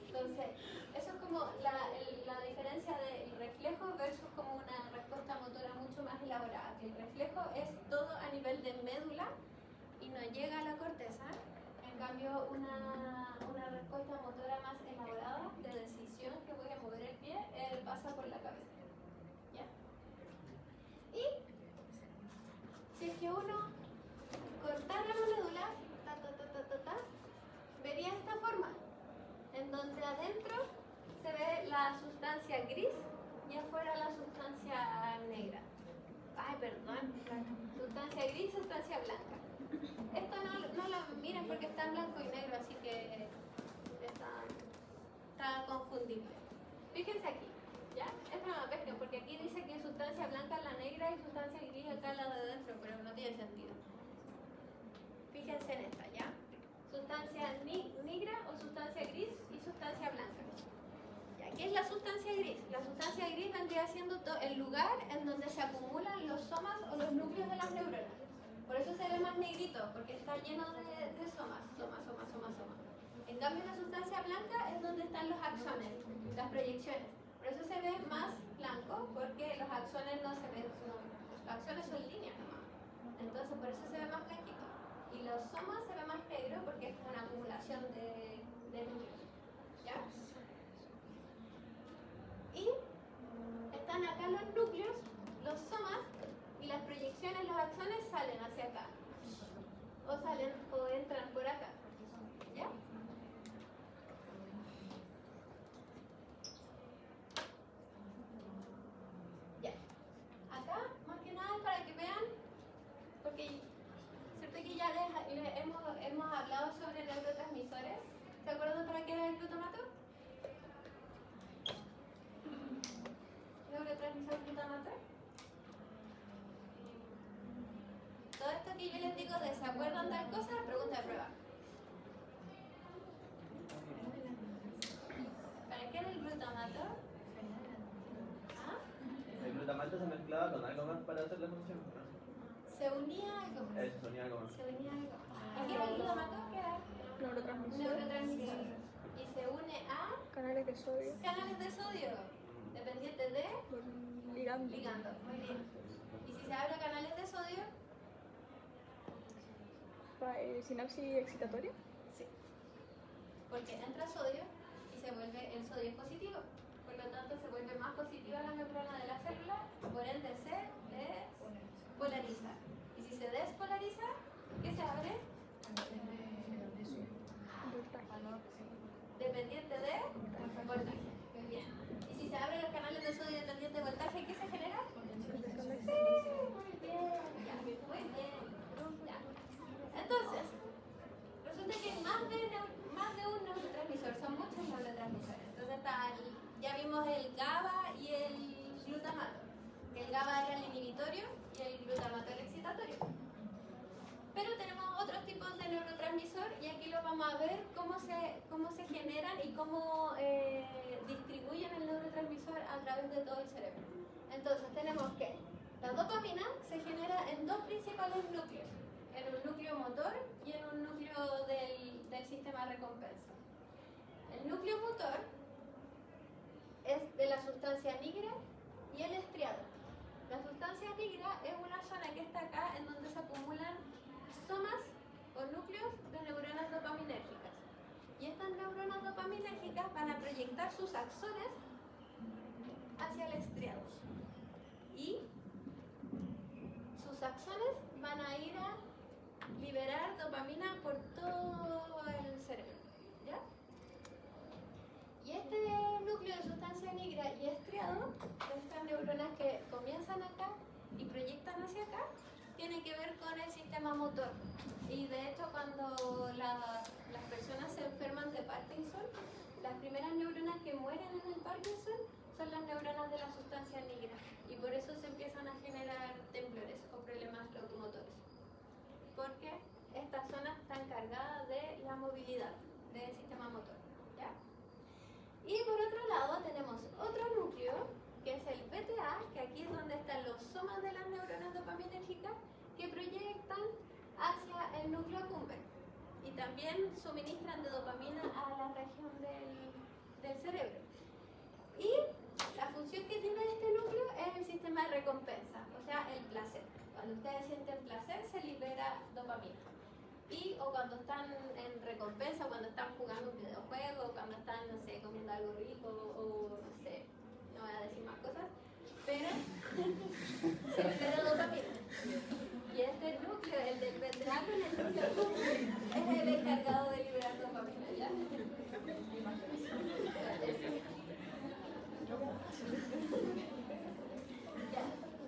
Entonces, eso es como la diferencia del reflejo versus como una respuesta motora mucho más elaborada. Que el reflejo es todo a nivel de médula y no llega a la corteza. En cambio, una respuesta motora más elaborada de decisión que voy a mover el pie pasa por la cabeza. ¿Ya? Y si es que uno cortara la médula, vería esta forma, en donde adentro se ve la sustancia gris y afuera la sustancia negra. Ay, perdón, sustancia gris, sustancia blanca. Esto no lo miren porque está en blanco y negro, así que está confundible. Fíjense aquí, ¿ya? Esto no lo pesquen porque aquí dice que sustancia blanca es la negra y sustancia gris acá la de adentro, pero no tiene sentido. Fíjense en esta, ¿ya? Sustancia negra o sustancia gris y sustancia blanca. ¿Ya? ¿Qué es la sustancia gris? La sustancia gris vendría siendo el lugar en donde se acumulan los somas o los núcleos de las neuronas. Por eso se ve más negrito, porque está lleno de somas. En cambio, la sustancia blanca es donde están los axones, las proyecciones. Por eso se ve más blanco, porque los axones no se ven, los axones son líneas nomás. Entonces, por eso se ve más blanquito. Y los somas se ve más negro, porque es una acumulación de núcleos. ¿Ya? Y están acá los núcleos, los somas, y las proyecciones, los axones salen hacia acá. O entran por acá. ¿Ya? Ya. Acá, más que nada, para que vean, porque cierto que ya hemos hablado sobre neurotransmisores. ¿Se acuerdan para qué era el glutamato? Neurotransmisor glutamato. Todo esto que yo les digo de ¿se acuerdan de tal cosa? Pregunta de prueba. ¿Para qué era el glutamato? ¿Ah? El glutamato se mezclaba con algo más para hacer la función. Se unía algo más. Eso, se unía algo más. Se unía algo más. ¿Y qué era el glutamato? ¿Qué era? Un neurotransmisor. Y se une a Canales de sodio. canales de sodio, dependientes de Ligando. ligando. Muy bien. Y si se habla canales de sodio, Sinapsis excitatoria. sí. porque entra sodio y se vuelve el sodio es positivo. Por lo tanto, se vuelve más positiva la membrana de la célula, por ende se despolariza. Y si se despolariza, ¿qué se abre? Dependiente de voltaje. Bien. Y si se abren los canales de sodio dependiente de voltaje, ¿qué se genera? Sí, muy bien. Ya, muy bien. Ya. Entonces, resulta que hay más de un neurotransmisor, son muchos neurotransmisores. Entonces ya vimos el GABA y el glutamato. El GABA era el inhibitorio y el glutamato el excitatorio. Pero tenemos otros tipos de neurotransmisor y aquí lo vamos a ver cómo se generan y cómo distribuyen el neurotransmisor a través de todo el cerebro. Entonces tenemos que la dopamina se genera en dos principales núcleos, en un núcleo motor y en un núcleo del sistema de recompensa. El núcleo motor es de la sustancia nigra y el estriado. La sustancia nigra es una zona que está acá en donde se acumulan somas o núcleos de neuronas dopaminérgicas. Y estas neuronas dopaminérgicas van a proyectar sus axones hacia el estriado. Y sus axones van a ir a liberar dopamina por todo el cerebro. ¿Ya? Y este núcleo de sustancia negra y estriado, estas neuronas que comienzan acá y proyectan hacia acá, tiene que ver con el sistema motor. Y de hecho, cuando las personas se enferman de Parkinson, las primeras neuronas que mueren en el Parkinson son las neuronas de la sustancia negra. Y por eso se empiezan a generar temblores o problemas locomotores. Porque estas zonas están cargadas de la movilidad del sistema motor. ¿Ya? Y por otro lado tenemos otro núcleo, que es el PTA, que aquí es donde están los somas de las neuronas dopaminérgicas que proyectan hacia el núcleo accumbens y también suministran de dopamina a la región del cerebro. Y la función que tiene este núcleo es el sistema de recompensa, o sea, el placer. Cuando ustedes sienten placer, se libera dopamina. O cuando están en recompensa, cuando están jugando un videojuego, o cuando están, no sé, comiendo algo rico, o no sé, no voy a decir más cosas, pero se libera dopamina. Y este núcleo, el del PTA con el núcleo accumbens, es el encargado de liberar dopamina, ¿ya? Ya.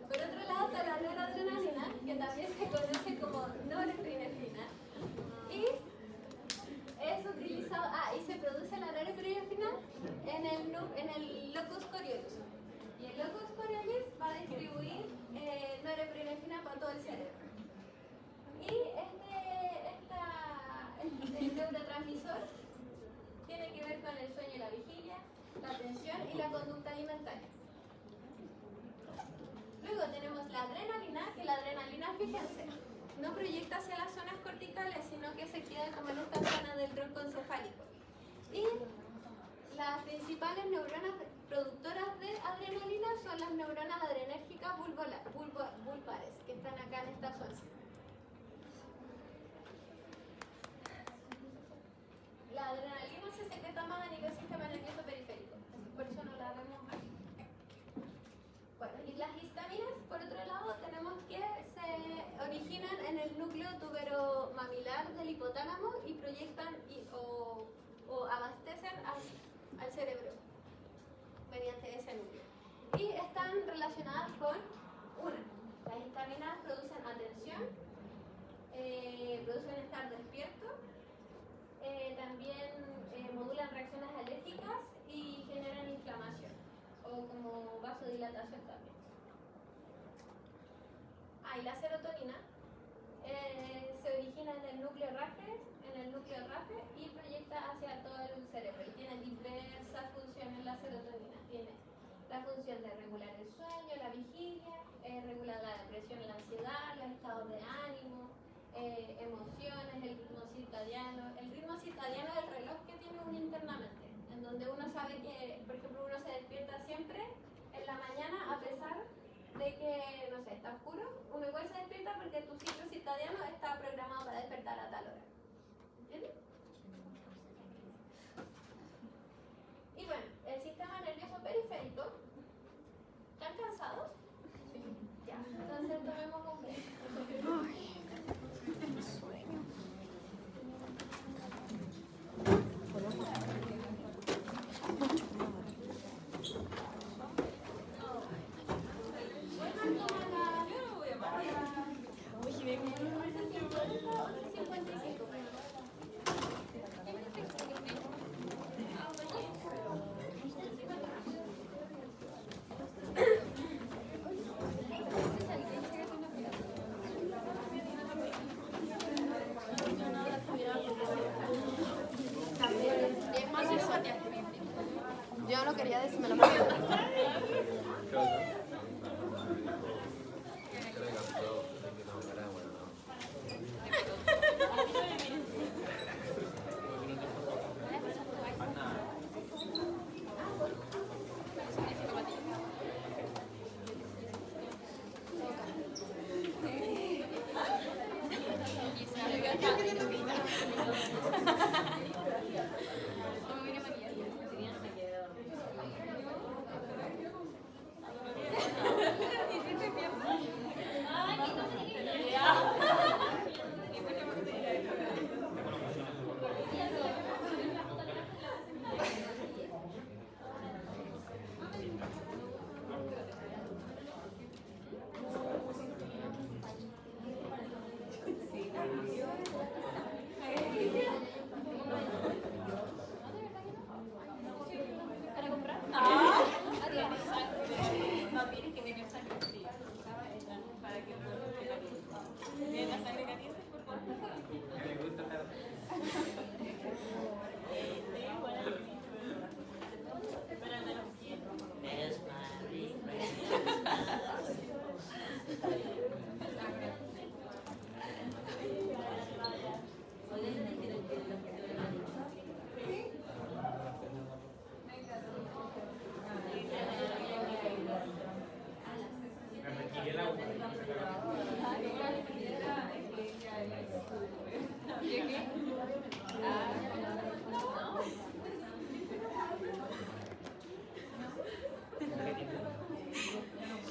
Por otro lado está la noradrenalina, que también se conoce como norepinefrina, y es utilizado, y se produce la norepinefrina en el locus coeruleus. Y el locus coeruleus va a distribuir norepinefrina para todo el cerebro. Y este neurotransmisor tiene que ver con el sueño y la vigilia, la atención y la conducta alimentaria. Luego tenemos la adrenalina, que la adrenalina, fíjense, no proyecta hacia las zonas corticales, sino que se queda como en esta zona del tronco encefálico. Y las principales neuronas productoras de adrenalina son las neuronas adrenérgicas vulpares, que están acá en esta zona. La adrenalina se secreta más a nivel sistema nervioso periférico, por eso no la vemos aquí. Bueno, y las histaminas, por otro lado, tenemos que se originan en el núcleo tuberomamilar del hipotálamo y proyectan o abastecen al cerebro mediante ese núcleo. Y están relacionadas con las histaminas producen atención, producen estar despierto, también modulan reacciones alérgicas y generan inflamación o como vasodilatación también. Y la serotonina se origina en el núcleo RAFE y proyecta hacia todo el cerebro y tiene diversas funciones. La serotonina tiene la función de regular el sueño, la vigilia, regular la depresión, la ansiedad, los estados de ánimo, emociones, el ritmo circadiano. El ritmo circadiano es el reloj que tiene uno internamente, en donde uno sabe que, por ejemplo, uno se despierta siempre en la mañana a pesar de que, no sé, está oscuro. Uno igual se despierta porque tu ciclo circadiano está programado para despertar a tal hora. ¿Entiendes? ya decímelo. Más. ¿Para comprar? No, tienes que tener sangre fría. Para que no te caliente. ¿Tienes la sangre caliente, por favor? Me gusta estar. Para andar los pies. Me requiere el agua.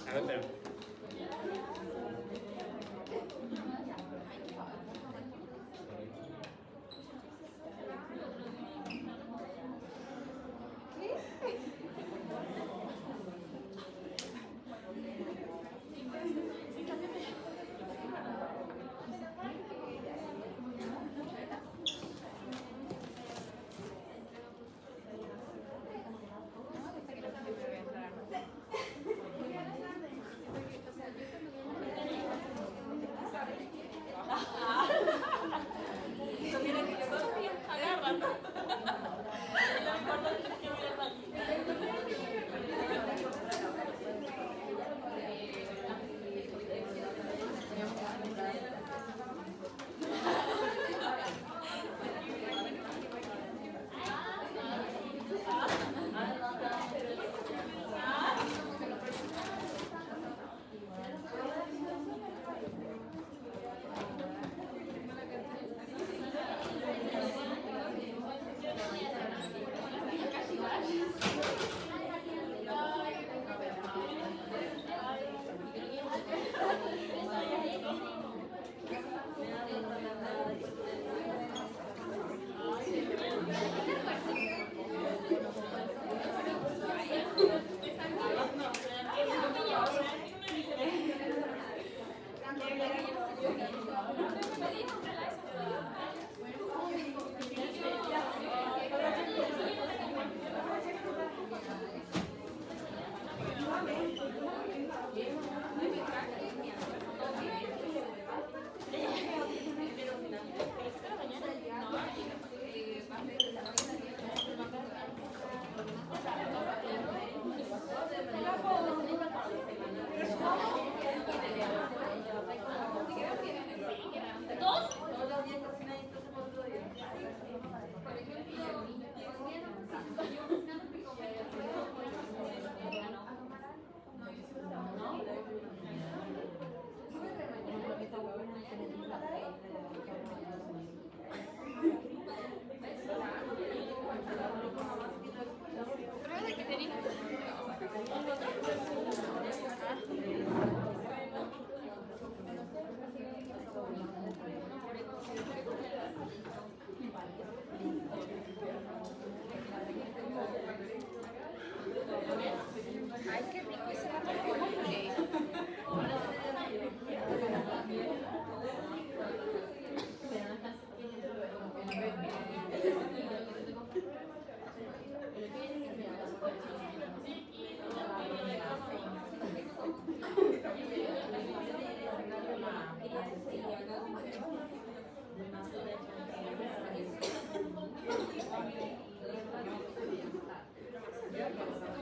A ver, pero. Ay, qué rico ese ratatouille. Gracias.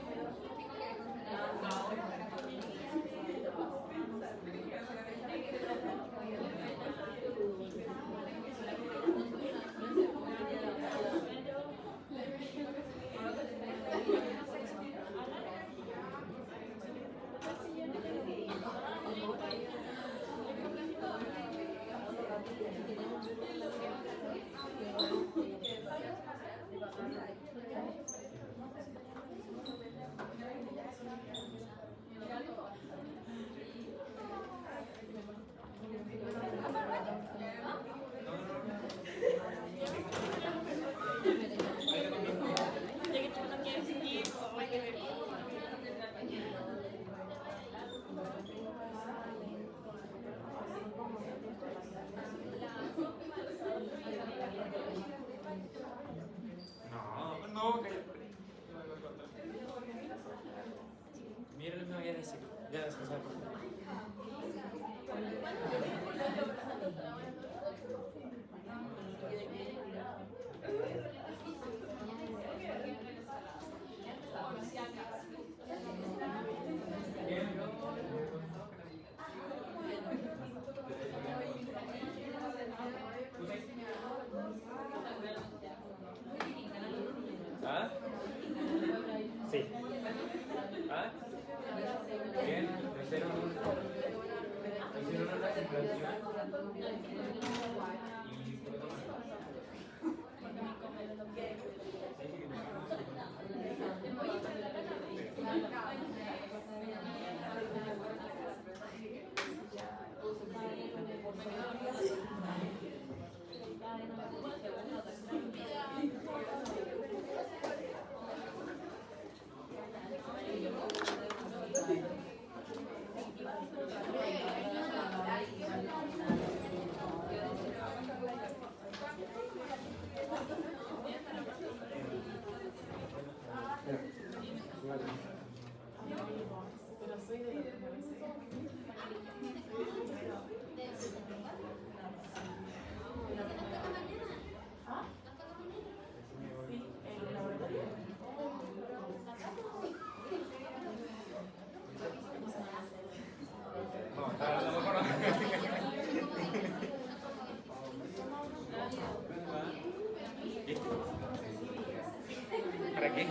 ¿Para qué?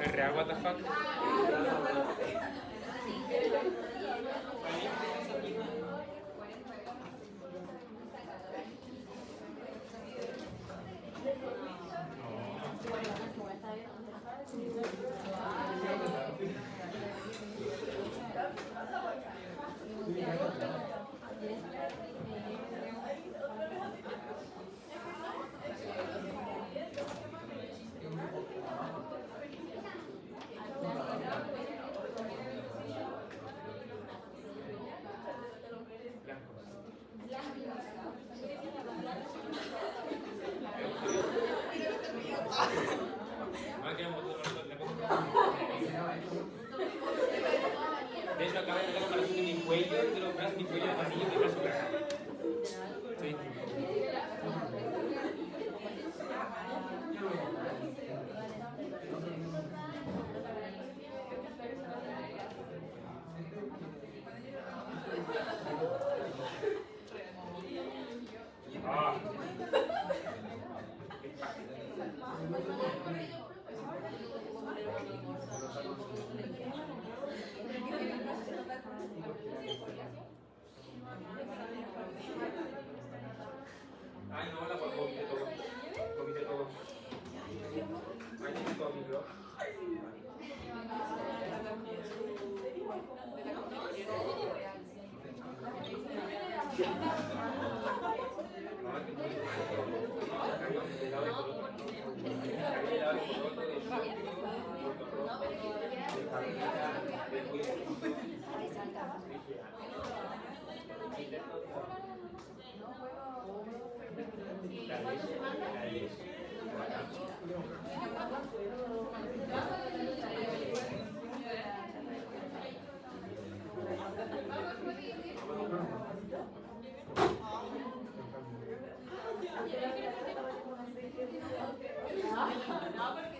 ¿Es real, what the fuck? De hecho, acaba de ver la comparación de mi cuello, de los brazos, mi cuello es amarillo y mi brazo blanco. Sí. Ah. Ay, no, la vomité todo. Vomité todo. Ay, tiene todo mi blog. No, porque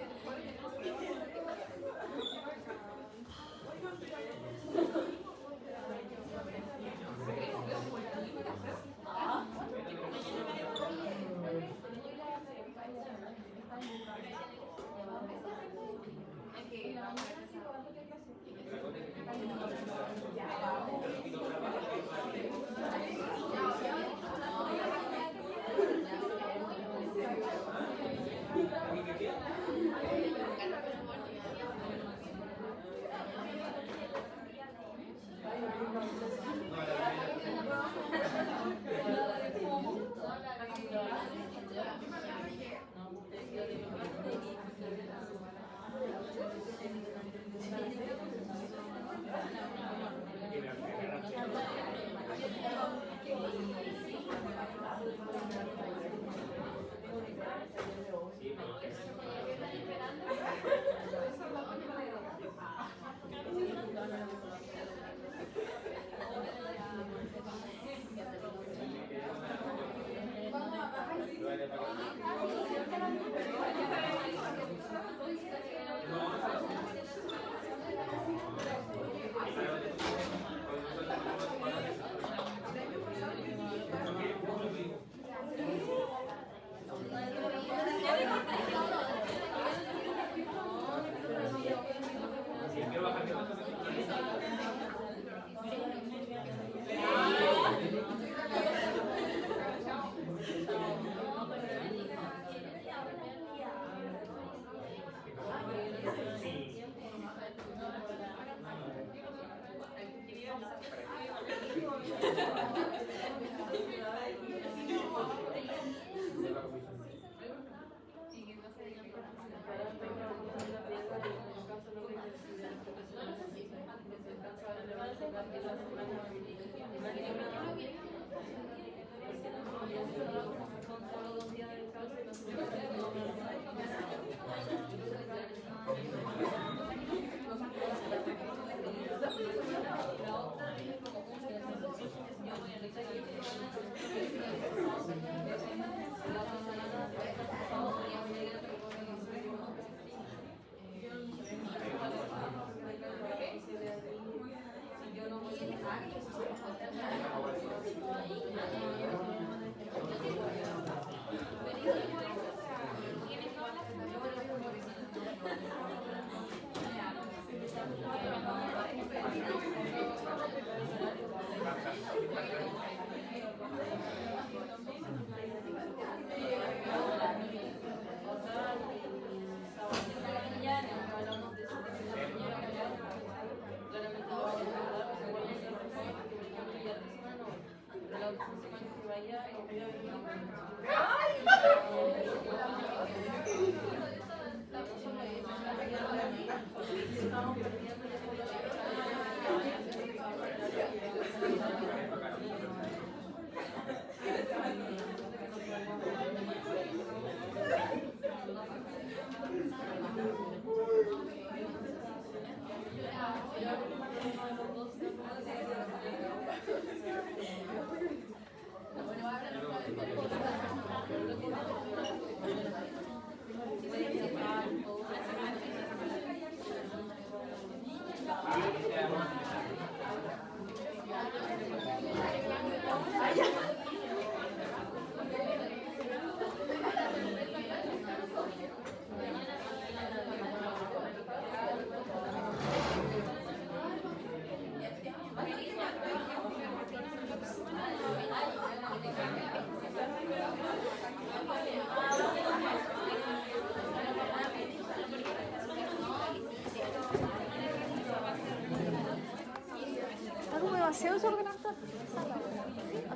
Está como demasiado desordenada esta sala, weón.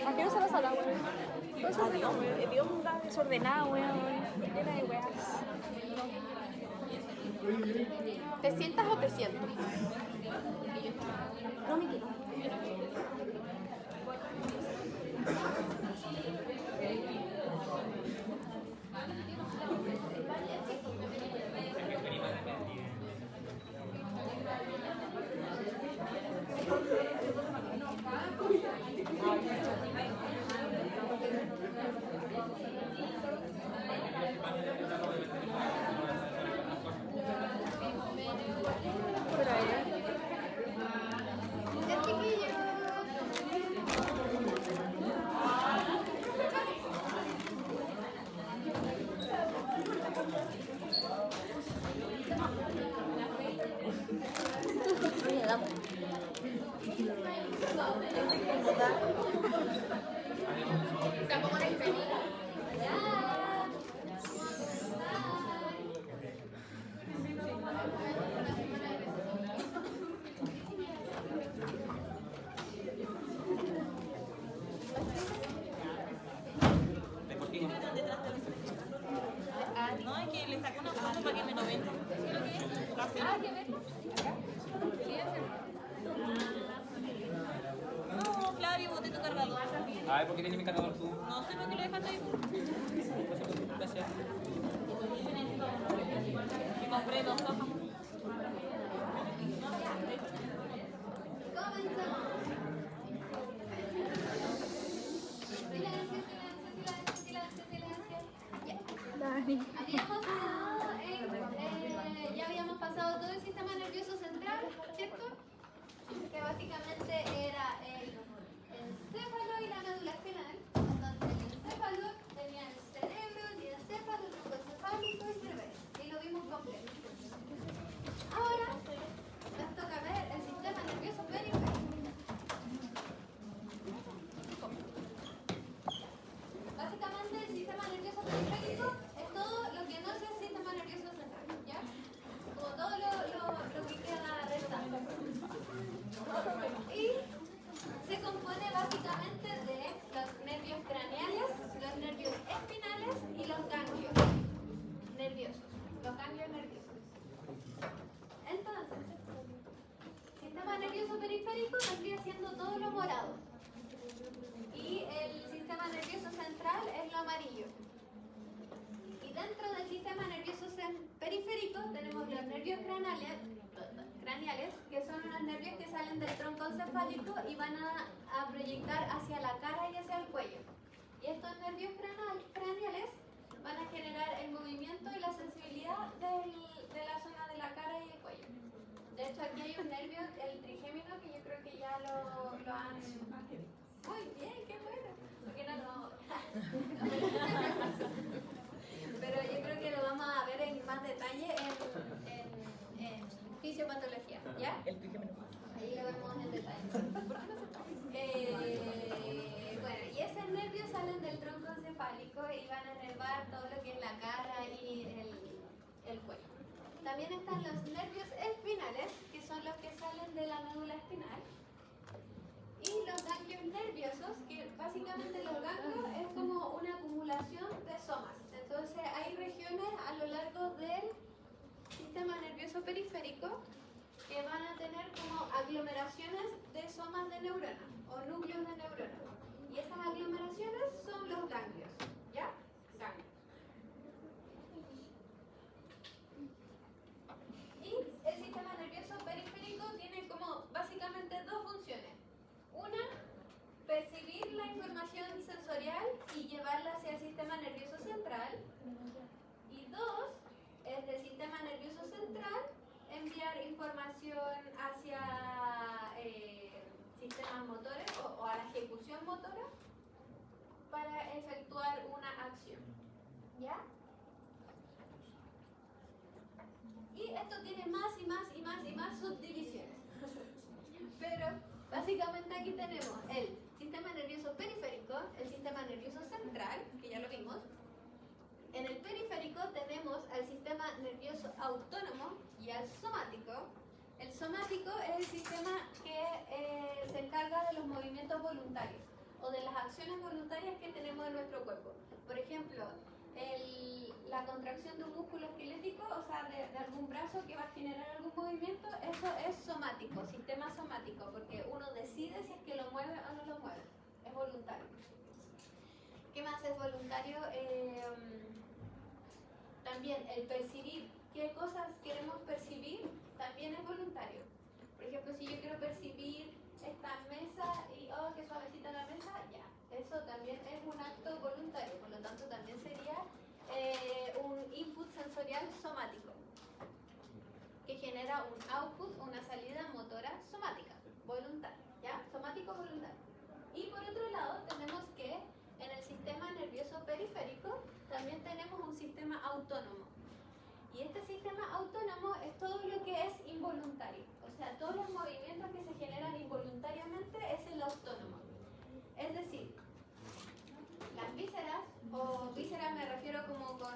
Asquerosa la sala, weón. Todo desordenado, weón. Hedionda, desordenada, weón. Llena de weas. ¿Te sientas o te siento? No me quiero. No, es que le saco una foto para que me lo vendan. No, Flavio, boté tu cargador. Ay, ¿por qué tienes mi cargador tú? No sé por qué lo dejaste ahí. Gracias. Me compré 2 hojas. Dani. Ya habíamos pasado todo el sistema nervioso central, ¿cierto? Que básicamente era el encéfalo y la médula espinal, donde el encéfalo tenía el cerebro, el diencéfalo, el troncocefálico y cerebelo, y lo vimos completo. Ahora nos toca ver el sistema nervioso periférico. Básicamente el sistema nervioso periférico es todo lo que no es el sistema nervioso central, ¿ya? Como todo lo que queda restante. amarillo. Y dentro del sistema nervioso periférico tenemos los nervios craneales, que son unos nervios que salen del tronco encefálico y van a proyectar hacia la cara y hacia el cuello. Y estos nervios craneales van a generar el movimiento y la sensibilidad de la zona de la cara y el cuello. De hecho, aquí hay un nervio, el trigémino, que yo creo que ya lo han... Muy bien, qué bueno. Porque no. Pero yo creo que lo vamos a ver en más detalle en fisiopatología, ¿ya? Ahí lo vemos en detalle. Bueno, y esos nervios salen del tronco encefálico y van a enervar todo lo que es la cara y el cuello. También están los nervios espinales, que son los que salen de la médula espinal. Y los ganglios nerviosos, que básicamente los ganglios es como una acumulación de somas. Entonces hay regiones a lo largo del sistema nervioso periférico que van a tener como aglomeraciones de somas de neuronas o núcleos de neuronas. Y esas aglomeraciones son los ganglios, ¿ya? Ganglios. Y el sistema nervioso periférico tiene como básicamente dos funciones. Una, percibir la información sensorial y llevarla hacia el sistema nervioso central. Y dos, desde el sistema nervioso central, enviar información hacia sistemas motores o a la ejecución motora para efectuar una acción. ¿Ya? Y esto tiene más y más y más y más subdivisiones. Pero básicamente aquí tenemos el sistema nervioso periférico, el sistema nervioso central, que ya lo vimos. En el periférico tenemos al sistema nervioso autónomo y al somático. El somático es el sistema que se encarga de los movimientos voluntarios o de las acciones voluntarias que tenemos en nuestro cuerpo. Por ejemplo, la contracción de un músculo esquelético, o sea, de algún brazo que va a generar algún movimiento, eso es somático, sistema somático, porque uno decide si es que lo mueve o no lo mueve, es voluntario. ¿Qué más es voluntario? También el percibir qué cosas queremos percibir también es voluntario. Por ejemplo, si yo quiero percibir esta mesa y oh, qué suavecita la mesa, ya. Eso también es un acto voluntario, por lo tanto también sería un input sensorial somático que genera un output, una salida motora somática, voluntaria, ¿ya? Somático voluntario. Y por otro lado tenemos que en el sistema nervioso periférico también tenemos un sistema autónomo. Y este sistema autónomo es todo lo que es involuntario. O sea, todos los movimientos que se generan involuntariamente es el autónomo. Es decir, las vísceras, o vísceras me refiero como con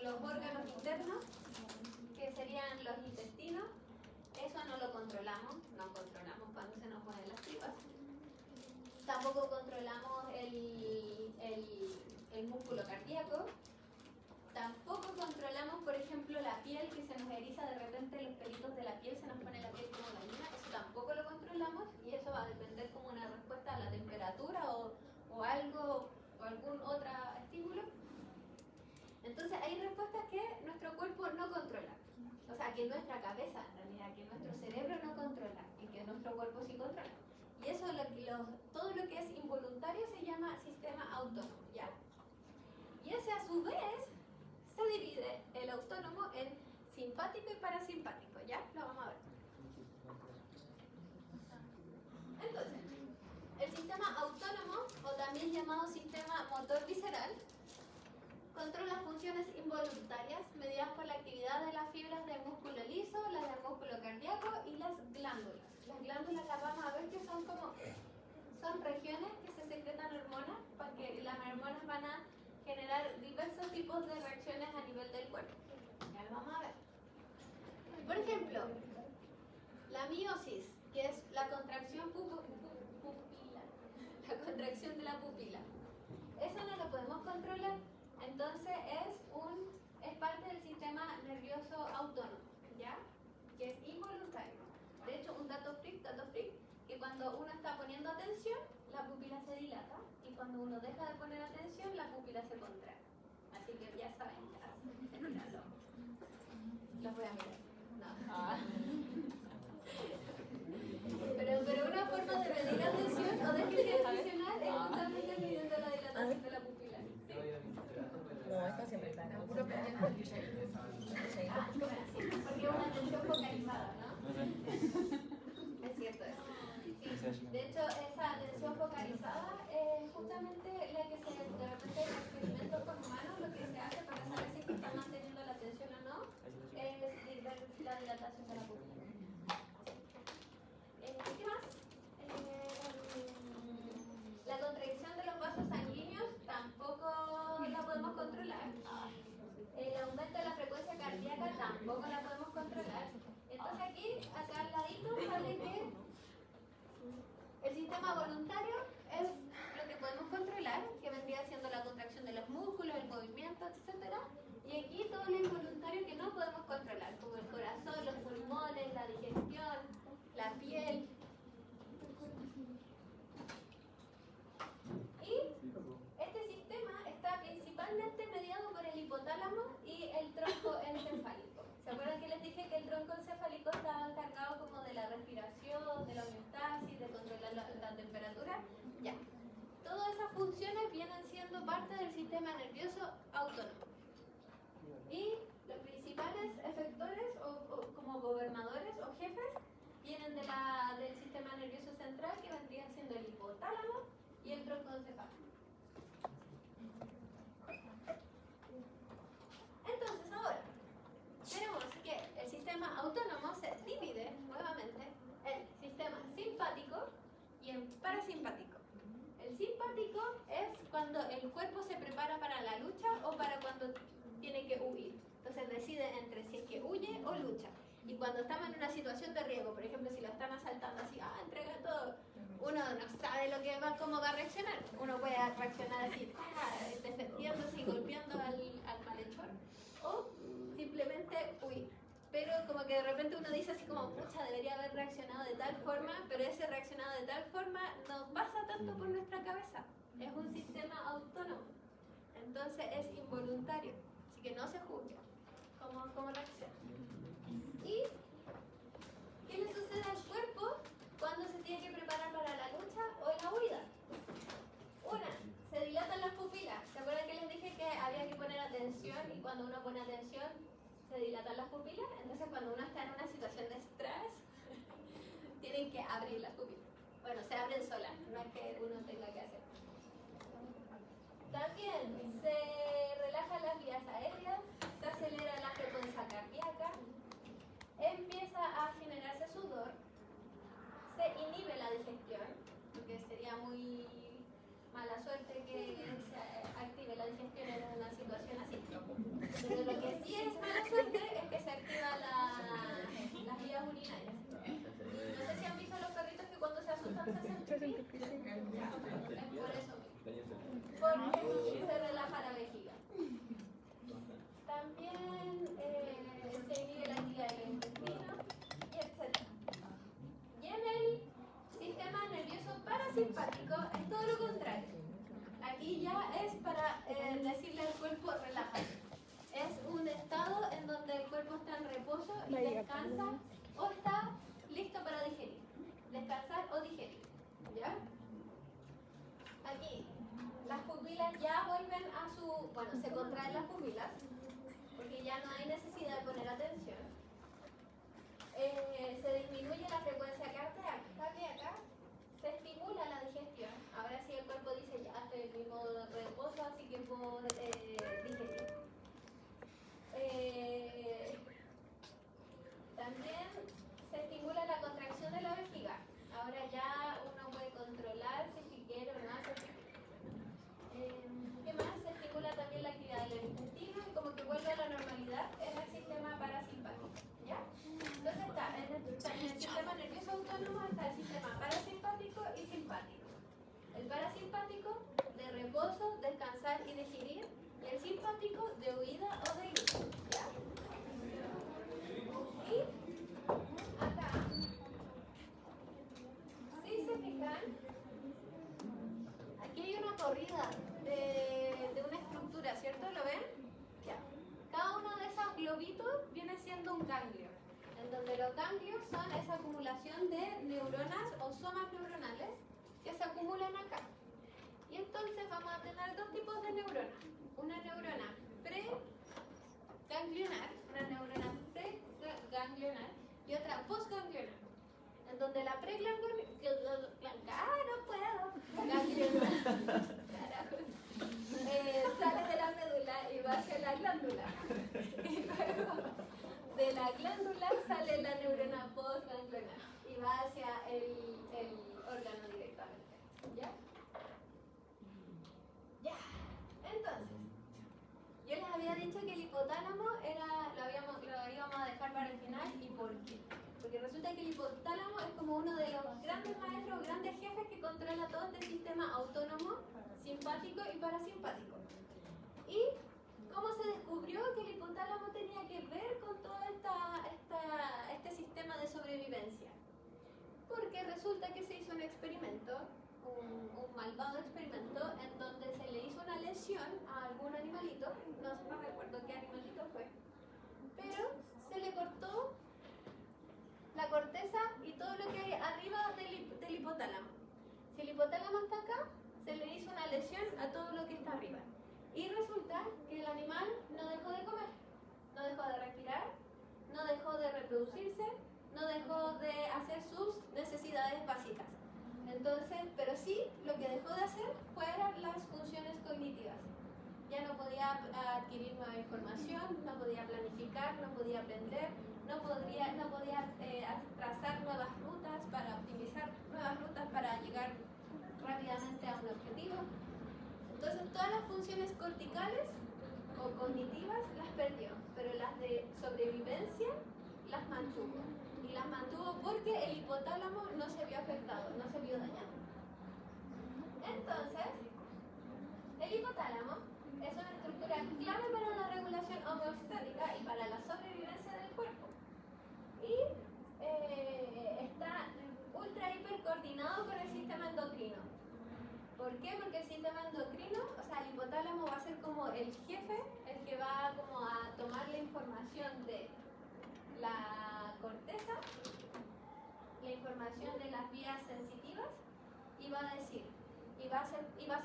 los órganos internos, que serían los intestinos, eso no lo controlamos, no controlamos cuando se nos ponen las tripas. Tampoco controlamos el músculo cardíaco. Tampoco controlamos, por ejemplo, la piel, que se nos eriza de repente los pelitos de la piel, se nos pone la piel como gallina. Eso tampoco lo controlamos y eso va a depender como una respuesta a la temperatura o algo o algún otro estímulo. Entonces hay respuestas que nuestro cuerpo no controla. O sea, que nuestra cabeza, en realidad, que nuestro cerebro no controla y que nuestro cuerpo sí controla. Y eso, todo lo que es involuntario se llama sistema autónomo, ¿ya? Y ese a su vez se divide el autónomo en simpático y parasimpático, ¿ya? Lo vamos a ver. Entonces, el sistema autónomo, o también llamado sistema motor visceral, controla funciones involuntarias mediadas por la actividad de las fibras del músculo liso, las del músculo cardíaco y las glándulas. Las glándulas las vamos a ver que son regiones que se secretan hormonas, porque las hormonas van a generar diversos tipos de reacciones a nivel del cuerpo. Ya lo vamos a ver. Por ejemplo, la miosis, que es la contracción pupila, la contracción de la pupila. Eso no lo podemos controlar, entonces es parte del sistema nervioso autónomo, ¿ya? Que es involuntario. De hecho, un dato freak, que cuando uno está poniendo atención, la pupila se dilata y cuando uno deja de poner atención, la pupila se contrae. Así que ya saben, míralo. Los voy a mirar. No. Pero una forma de medir atención o déficit atencional es justamente midiendo la dilatación de la pupila. No, esta siempre está puro pendiente del shade. Ah, bueno, sí, porque es una atención focalizada, ¿no? Es cierto eso. Sí. De hecho, esa atención focalizada es justamente la que se, de repente en experimentos con humanos, lo que se hace para saber si están manteniendo la atención o no, es ver la dilatación de la pupila. ¿Qué más? La contracción de los vasos sanguíneos tampoco la podemos controlar. El aumento de la frecuencia cardíaca tampoco la podemos controlar. Entonces aquí, acá al ladito, sale que el sistema voluntario es lo que podemos controlar, que vendría siendo la contracción de los músculos, el movimiento, etc. Y aquí todo lo involuntario que no podemos controlar, como el corazón, los pulmones, la digestión, la piel. Y este sistema está principalmente mediado por el hipotálamo y el tronco encefálico. ¿Se acuerdan que les dije que el tronco encefálico estaba encargado como de la respiración, de la homeostasis, de controlar la temperatura? Ya. Todas esas funciones vienen siendo parte del sistema nervioso autónomo. Y los principales efectores o como gobernadores o jefes vienen del sistema nervioso central, que vendría siendo el hipotálamo y el tronco encefálico. Entonces ahora tenemos que el sistema autónomo se divide nuevamente en sistema simpático y en parasimpático. El simpático es cuando el cuerpo se prepara para la lucha o para cuando tiene que huir. Entonces decide entre si es que huye o lucha. Y cuando estamos en una situación de riesgo, por ejemplo, si lo están asaltando así, entrega todo, uno no sabe cómo va a reaccionar. Uno puede reaccionar así, defendiéndose y golpeando al malhechor, o simplemente huir. Pero como que de repente uno dice así como, pucha, debería haber reaccionado de tal forma, pero ese reaccionado de tal forma no pasa tanto por nuestra cabeza. Es un sistema autónomo. Entonces es involuntario. Así que no se juzga cómo reacciona. ¿Y qué le sucede al cuerpo cuando se tiene que preparar para la lucha o la huida? Una, se dilatan las pupilas. ¿Se acuerdan que les dije que había que poner atención y cuando uno pone atención se dilatan las pupilas? Entonces cuando uno está en una situación de estrés tienen que abrir las pupilas. Bueno, se abren solas, no es que uno tenga que hacer. También se relajan las vías aéreas, se acelera la frecuencia cardíaca, empieza a generarse sudor, se inhibe la digestión, porque sería muy mala suerte que se active la digestión en una situación así. Pero lo que sí es mala suerte es que se activa las vías urinarias. No sé si han visto a los perritos que cuando se asustan se hacen pipí. Es por eso mismo. Porque se relaja la vejiga. También se inhibe la actividad del intestino, y etc. Y en el sistema nervioso parasimpático es todo lo contrario. Aquí ya es para decirle al cuerpo relájate. Es un estado en donde el cuerpo está en reposo y descansa o está listo para digerir. Descansar o digerir. ¿Ya? Aquí las pupilas ya vuelven a su... Bueno, se contraen las pupilas porque ya no hay necesidad de poner atención. Se disminuye la frecuencia cardíaca, se estimula la digestión. Ahora sí el cuerpo dice, ya estoy en mi modo de reposo, así que puedo digerir. También se estimula la contracción de la vejiga. Ahora ya uno puede controlar si quiere o no hacer pipí. ¿Qué más? Se estimula también la actividad del intestino y como que vuelve a la normalidad en el sistema parasimpático. ¿Ya? Entonces está en el sistema nervioso autónomo está el sistema parasimpático y simpático. El parasimpático de reposo, descansar y digerir, y el simpático de huida o de lucha. ¿Ya? Y acá, si se fijan, aquí hay una cosa recorrida de una estructura, ¿cierto? ¿Lo ven? Ya. Cada uno de esos globitos viene siendo un ganglio, en donde los ganglios son esa acumulación de neuronas o somas neuronales que se acumulan acá. Y entonces vamos a tener dos tipos de neuronas. Una neurona preganglionar, una neurona preganglionar y otra postganglionar. En donde la preganglionar, no puedo, ganglionar, sale de la médula y va hacia la glándula. Y luego de la glándula sale la neurona postganglionar y va hacia el órgano directamente. ¿Ya? Ya. Entonces, yo les había dicho que el hipotálamo lo íbamos a dejar para el final. ¿Y por qué? Porque resulta que el hipotálamo es como uno de los grandes maestros, grandes jefes que controla todo este sistema autónomo, simpático y parasimpático. ¿Y cómo se descubrió que el hipotálamo tenía que ver con todo este sistema de sobrevivencia? Porque resulta que se hizo un experimento, un malvado experimento, en donde se le hizo una lesión a algún animalito, no recuerdo qué animalito fue, pero se le cortó la corteza y todo lo que hay arriba del hipotálamo. Si el hipotálamo está acá, se le hizo una lesión a todo lo que está arriba. Y resulta que el animal no dejó de comer, no dejó de respirar, no dejó de reproducirse, no dejó de hacer sus necesidades básicas. Entonces, pero sí, lo que dejó de hacer fueron las funciones cognitivas. Ya no podía adquirir nueva información, no podía planificar, no podía aprender, no podía trazar nuevas rutas para optimizar, nuevas rutas para llegar rápidamente a un objetivo. Entonces, todas las funciones corticales o cognitivas las perdió, pero las de sobrevivencia las mantuvo. Y las mantuvo porque el hipotálamo no se vio afectado, no se vio dañado. Entonces, el hipotálamo es una estructura clave para una regulación homeostática y para la sobrevivencia del cuerpo. Y está ultra hiper coordinado con el sistema endocrino. ¿Por qué? Porque el sistema endocrino, o sea, el hipotálamo va a ser como el jefe, el que va como a tomar la información de la corteza, la información de las vías sensitivas, y va a decir, y va a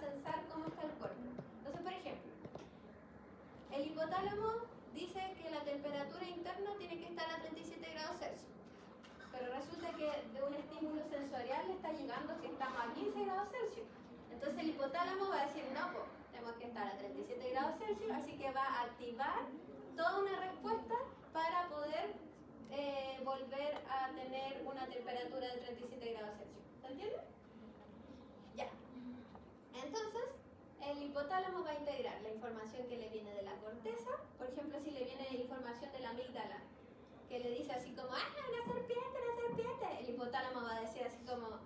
censar cómo está el cuerpo. Entonces, por ejemplo, el hipotálamo dice que la temperatura interna tiene que estar a 37 grados Celsius, pero resulta que de un estímulo sensorial le está llegando que estamos a 15 grados Celsius. Entonces el hipotálamo va a decir, no, pues, tenemos que estar a 37 grados Celsius, así que va a activar toda una respuesta para poder volver a tener una temperatura de 37 grados Celsius. ¿Se entiende? Ya. Entonces, el hipotálamo va a integrar la información que le viene de la corteza. Por ejemplo, si le viene información de la amígdala, que le dice así como, ¡ah, una serpiente, una serpiente! El hipotálamo va a decir así como,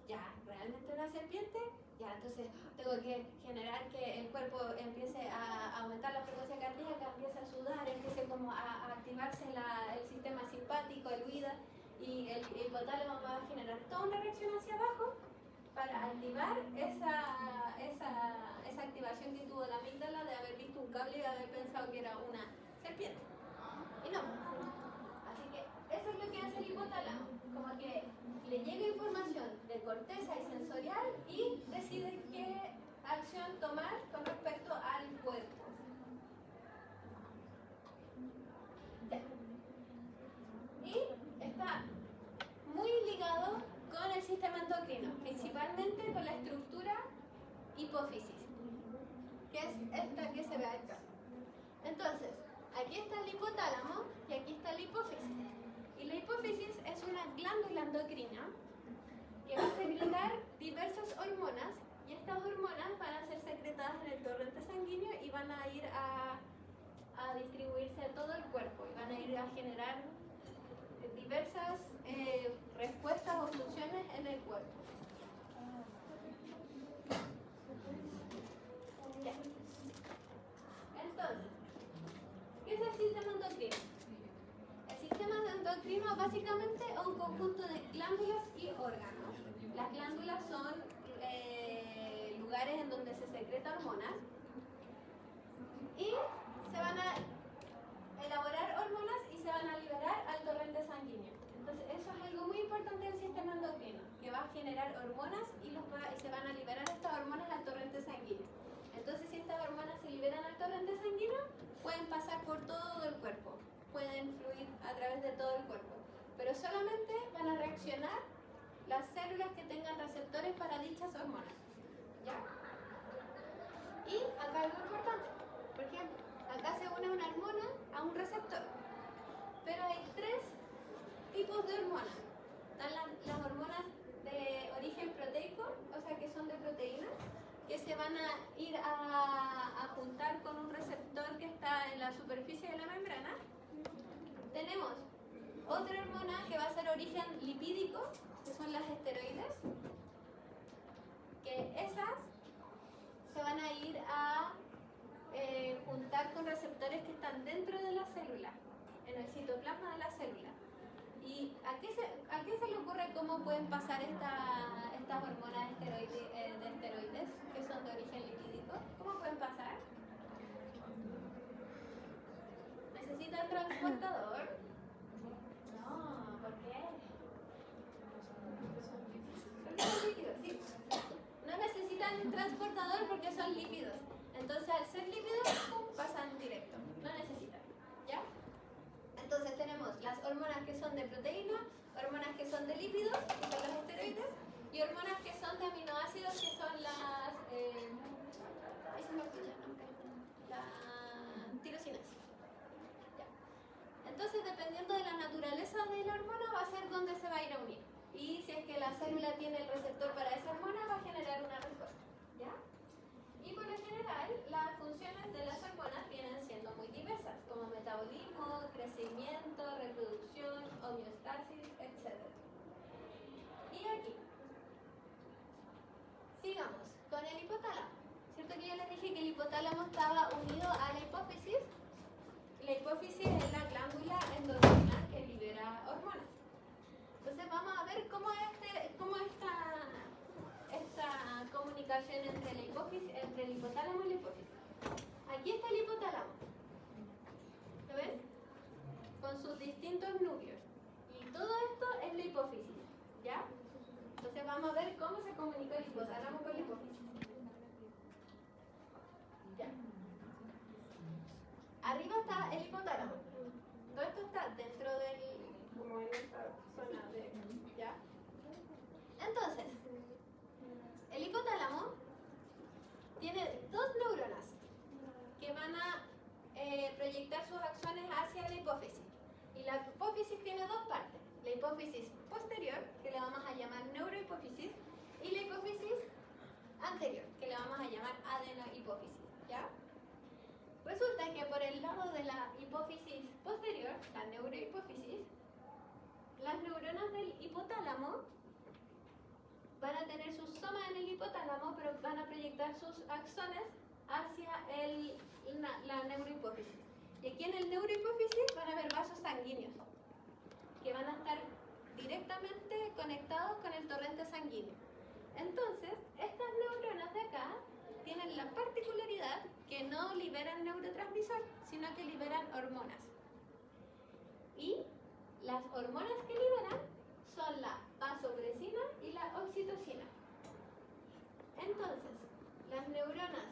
ya, ¿realmente una serpiente? Ya, entonces tengo que generar que el cuerpo empiece a aumentar la frecuencia cardíaca, empiece a sudar, empiece como a activarse el sistema simpático, el huida, y el hipotálamo va a generar toda una reacción hacia abajo para activar esa activación que tuvo la amígdala de haber visto un cable y de haber pensado que era una serpiente. Y no. Así que eso es lo que hace el hipotálamo, como que le llega información de corteza y sensorial y decide qué acción tomar con respecto al cuerpo. Ya. Y está muy ligado con el sistema endocrino, principalmente con la estructura hipófisis, que es esta que se ve acá. Entonces, aquí está el hipotálamo y aquí está la hipófisis. Y la hipófisis es una glándula endocrina que va a secretar diversas hormonas, y estas hormonas van a ser secretadas en el torrente sanguíneo y van a ir a distribuirse a todo el cuerpo y van a ir a generar diversas respuestas o funciones en el cuerpo. Ya. Entonces, ¿qué es el sistema endocrino? El sistema endocrino básicamente es un conjunto de glándulas y órganos. Las glándulas son lugares en donde se hormonas y se van a elaborar hormonas y se van a liberar al torrente sanguíneo. Entonces eso es algo muy importante del sistema endocrino, que va a generar hormonas y se van a liberar estas hormonas al torrente sanguíneo. Entonces si estas hormonas se liberan al torrente sanguíneo, pueden pasar por todo el cuerpo, pueden fluir a través de todo el cuerpo, pero solamente van a reaccionar las células que tengan receptores para dichas hormonas. ¿Ya? Y acá algo importante, por ejemplo, acá se une una hormona a un receptor, pero hay tres tipos de hormonas. Están las hormonas de origen proteico, o sea que son de proteínas, que se van a ir a juntar con un receptor que está en la superficie de la membrana. Tenemos otra hormona que va a ser origen lipídico, que son las esteroides, que esas se van a ir a juntar con receptores que están dentro de la célula, en el citoplasma de la célula. ¿Y a qué se le ocurre cómo pueden pasar estas hormonas de esteroides que son de origen lipídico? ¿Cómo pueden pasar? ¿Necesitan transportador? No, ¿por qué? Son lípidos, sí. No necesitan transportador porque son lípidos. Entonces, al ser lípidos, pasan directo. No necesitan. ¿Ya? Entonces tenemos las hormonas que son de proteína, hormonas que son de lípidos, que son los esteroides, y hormonas que son de aminoácidos, que son las... ahí se me olvidó el nombre. Las tirosinas. Ya. Entonces, dependiendo de la naturaleza de la hormona, va a ser donde se va a ir a unir. Y si es que la célula tiene el receptor para esa hormona, va a generar una respuesta. ¿Ya? Y por lo general, las funciones de las hormonas vienen siendo muy diversas, como metabolismo, crecimiento, reproducción, homeostasis, etc. Y aquí, sigamos con el hipotálamo. ¿Cierto que yo les dije que el hipotálamo estaba unido a la hipófisis? La hipófisis es la glándula endocrina que libera hormonas. Entonces vamos a ver cómo esta comunicación entre el hipotálamo y la hipófisis. Aquí está el hipotálamo. ¿Lo ven? Con sus distintos núcleos. Y todo esto es la hipófisis. ¿Ya? Entonces vamos a ver cómo se comunica el hipotálamo con la hipófisis. ¿Ya? Arriba está el hipotálamo. Todo esto está dentro como en esta zona de... ¿Ya? Entonces, el hipotálamo tiene dos neuronas que van a proyectar sus acciones hacia la hipófisis. Y la hipófisis tiene dos partes. La hipófisis posterior, que le vamos a llamar neurohipófisis, y la hipófisis anterior, que le vamos a llamar adenohipófisis. ¿Ya? Resulta que por el lado de la hipófisis posterior, la neurohipófisis, las neuronas del hipotálamo van a tener sus somas en el hipotálamo, pero van a proyectar sus axones hacia la neurohipófisis. Y aquí en el neurohipófisis van a haber vasos sanguíneos que van a estar directamente conectados con el torrente sanguíneo. Entonces, estas neuronas de acá tienen la particularidad que no liberan neurotransmisor, sino que liberan hormonas. Y las hormonas que liberan son la vasopresina y la oxitocina. Entonces, las neuronas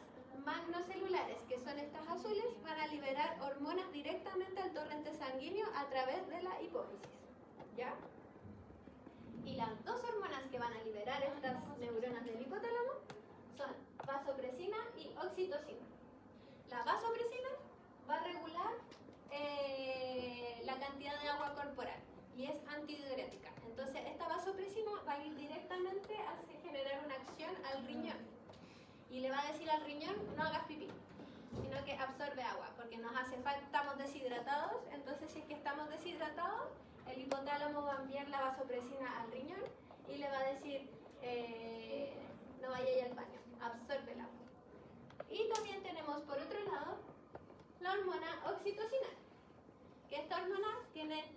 magnocelulares, que son estas azules, van a liberar hormonas directamente al torrente sanguíneo a través de la hipófisis. ¿Ya? Y las dos hormonas que van a liberar estas neuronas del hipotálamo son vasopresina y oxitocina. La vasopresina va a regular la cantidad de agua corporal y es antidiurética. Entonces esta vasopresina va a ir directamente a generar una acción al riñón y le va a decir al riñón: no hagas pipí, sino que absorbe agua, porque nos hace falta, estamos deshidratados. Entonces si es que estamos deshidratados, el hipotálamo va a enviar la vasopresina al riñón y le va a decir: no vaya a ir al baño, absorbe el agua. Y también tenemos por otro lado la hormona oxitocina, que esta hormona tiene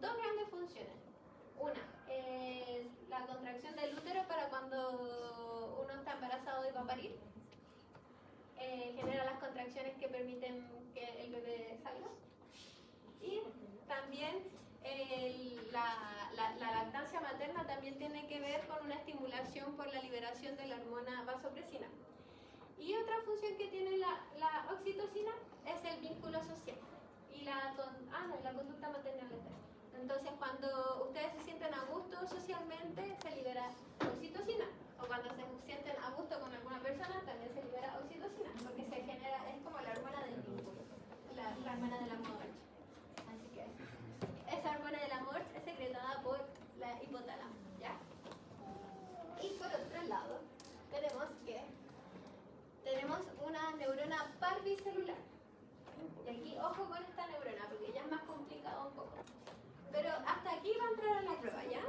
dos grandes funciones. Una es la contracción del útero para cuando uno está embarazado y va a parir. también la lactancia materna también tiene que ver con una estimulación por la liberación de la hormona vasopresina. Y otra función que tiene la oxitocina es el vínculo social y la conducta maternal eterna. Entonces, cuando ustedes se sienten a gusto socialmente, se libera oxitocina. O cuando se sienten a gusto con alguna persona, también se libera oxitocina, porque se genera, es como la hormona del vínculo, la hormona del amor. Así que esa hormona del amor es secretada por la hipotálamo, ¿ya? Y por otro lado, tenemos una neurona parvicelular. Y aquí, ojo con esta neurona, porque ya es más complicado un poco. Pero hasta aquí va a entrar a la prueba, ¿ya?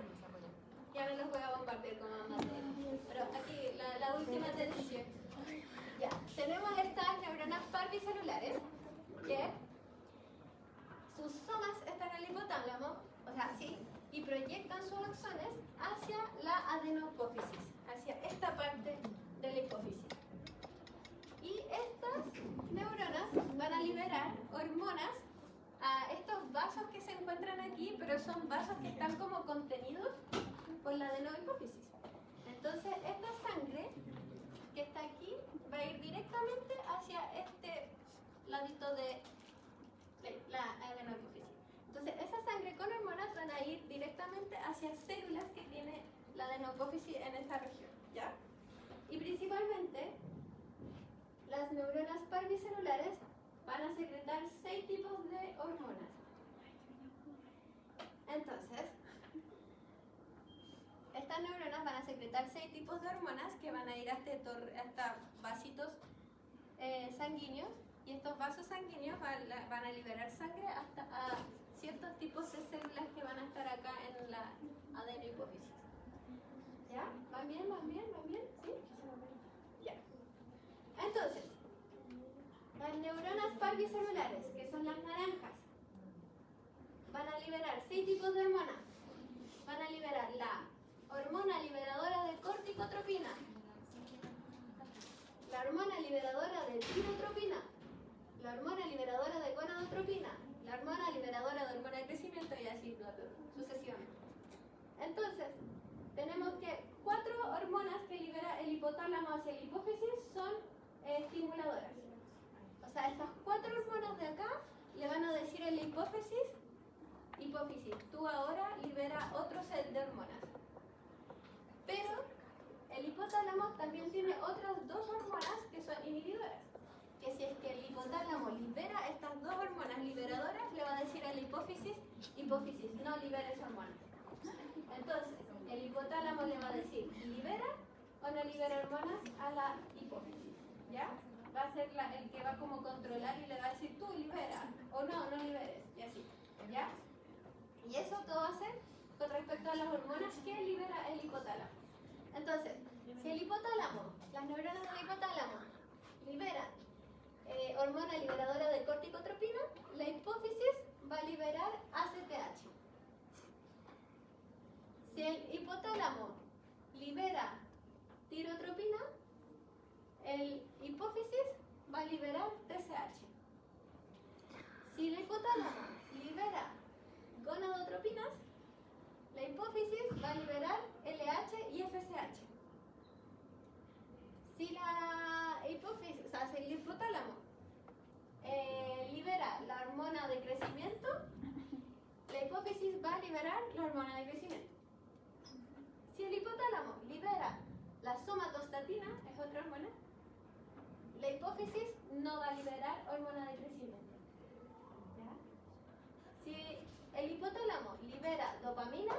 Ya no los voy a bombardear con más material. Pero aquí, la última atención. Ya, tenemos estas neuronas parvicelulares, que sus somas están en el hipotálamo, o sea, sí, y proyectan sus axones hacia la adenopófisis, hacia esta parte de la hipófisis. Y estas neuronas van a liberar hormonas a estos vasos que se encuentran aquí, pero son vasos que están como contenidos por la adenopófisis. Entonces, esta sangre que está aquí va a ir directamente hacia este ladito de la adenopófisis. Entonces, esa sangre con hormonas van a ir directamente hacia células que tiene la adenopófisis en esta región, ¿ya? Y principalmente, las neuronas parvicelulares van a secretar 6 tipos de hormonas. Entonces, estas neuronas van a secretar 6 tipos de hormonas que van a ir hasta vasitos sanguíneos, y estos vasos sanguíneos van a liberar sangre hasta a ciertos tipos de células que van a estar acá en la adenopófisis. ¿Ya? ¿Van bien? ¿Van bien? ¿Van bien? ¿Sí? Ya. Entonces, las neuronas parvicelulares, que son las naranjas, van a liberar 6 tipos de hormonas. Van a liberar la hormona liberadora de corticotropina, la hormona liberadora de tirotropina, la hormona liberadora de gonadotropina, la hormona liberadora de hormona de crecimiento y así sucesivamente. Entonces, tenemos que 4 hormonas que libera el hipotálamo hacia la hipófisis son estimuladoras. O sea, estas 4 hormonas de acá le van a decir a la hipófisis, tú ahora libera otro set de hormonas. Pero el hipotálamo también tiene otras 2 hormonas que son inhibidoras. Que si es que el hipotálamo libera estas 2 hormonas liberadoras, le va a decir a la hipófisis, no liberes hormonas. Entonces, el hipotálamo le va a decir, ¿libera o no libera hormonas a la hipófisis? ¿Ya? Va a ser el que va como controlar y le va a decir, tú libera o no liberes, y así. ¿Ya? Y eso todo va a ser con respecto a las hormonas que libera el hipotálamo. Entonces, si el hipotálamo, las neuronas del hipotálamo liberan hormona liberadora de corticotropina, la hipófisis va a liberar ACTH. Si el hipotálamo libera tirotropina, el hipófisis va a liberar TSH. Si el hipotálamo libera gonadotropinas, la hipófisis va a liberar LH y FSH. Si la hipófisis, o sea, si el hipotálamo libera la hormona de crecimiento, la hipófisis va a liberar la hormona de crecimiento. Si el hipotálamo libera la somatostatina, es otra hormona, la hipófisis no va a liberar hormona de crecimiento. ¿Ya? Si el hipotálamo libera dopamina,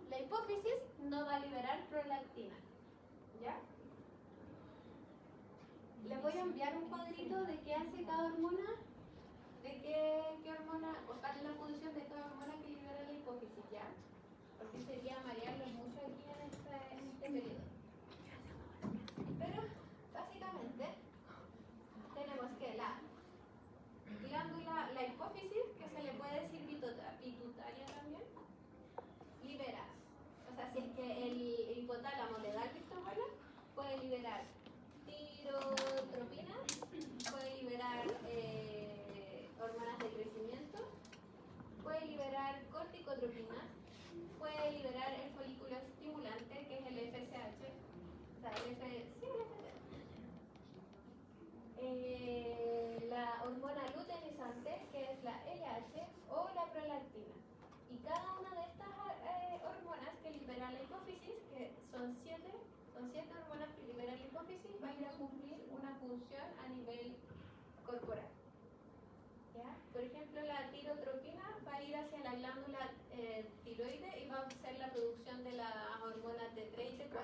la hipófisis no va a liberar prolactina. ¿Ya? Les voy a enviar un cuadrito de qué hace cada hormona, de qué hormona, o cuál es la función de cada hormona que libera la hipófisis, ¿ya? Porque sería marearlo mucho aquí en este periodo. Pero, básicamente, tenemos que la glándula, la hipófisis, que se le puede decir pituitaria también, libera. O sea, si es que el hipotálamo le da el visto bueno, puede liberar tirotropina, puede liberar hormonas de crecimiento, puede liberar con ciertas hormonas que libera la hipófisis, va a ir a cumplir una función a nivel corporal. ¿Ya? Por ejemplo, la tirotropina va a ir hacia la glándula tiroide y va a hacer la producción de las hormonas T3 y T4.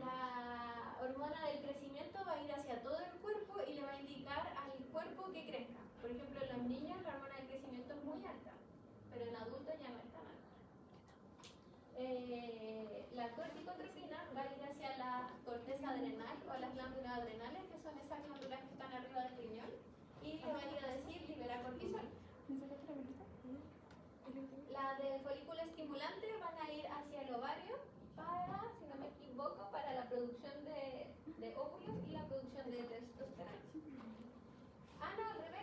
La hormona del crecimiento va a ir hacia todo el cuerpo y le va a indicar al cuerpo que crezca. Por ejemplo, en los niños la hormona del crecimiento es muy alta, pero en adultos ya no es tan alta. La corticotropina va a ir hacia la corteza adrenal o las glándulas adrenales, que son esas glándulas que están arriba del riñón, y le va a ir a decir libera cortisol. La del folículo estimulante van a ir hacia el ovario para, si no me equivoco, para la producción de óvulos y la producción de testosterona. Ah, no, al revés.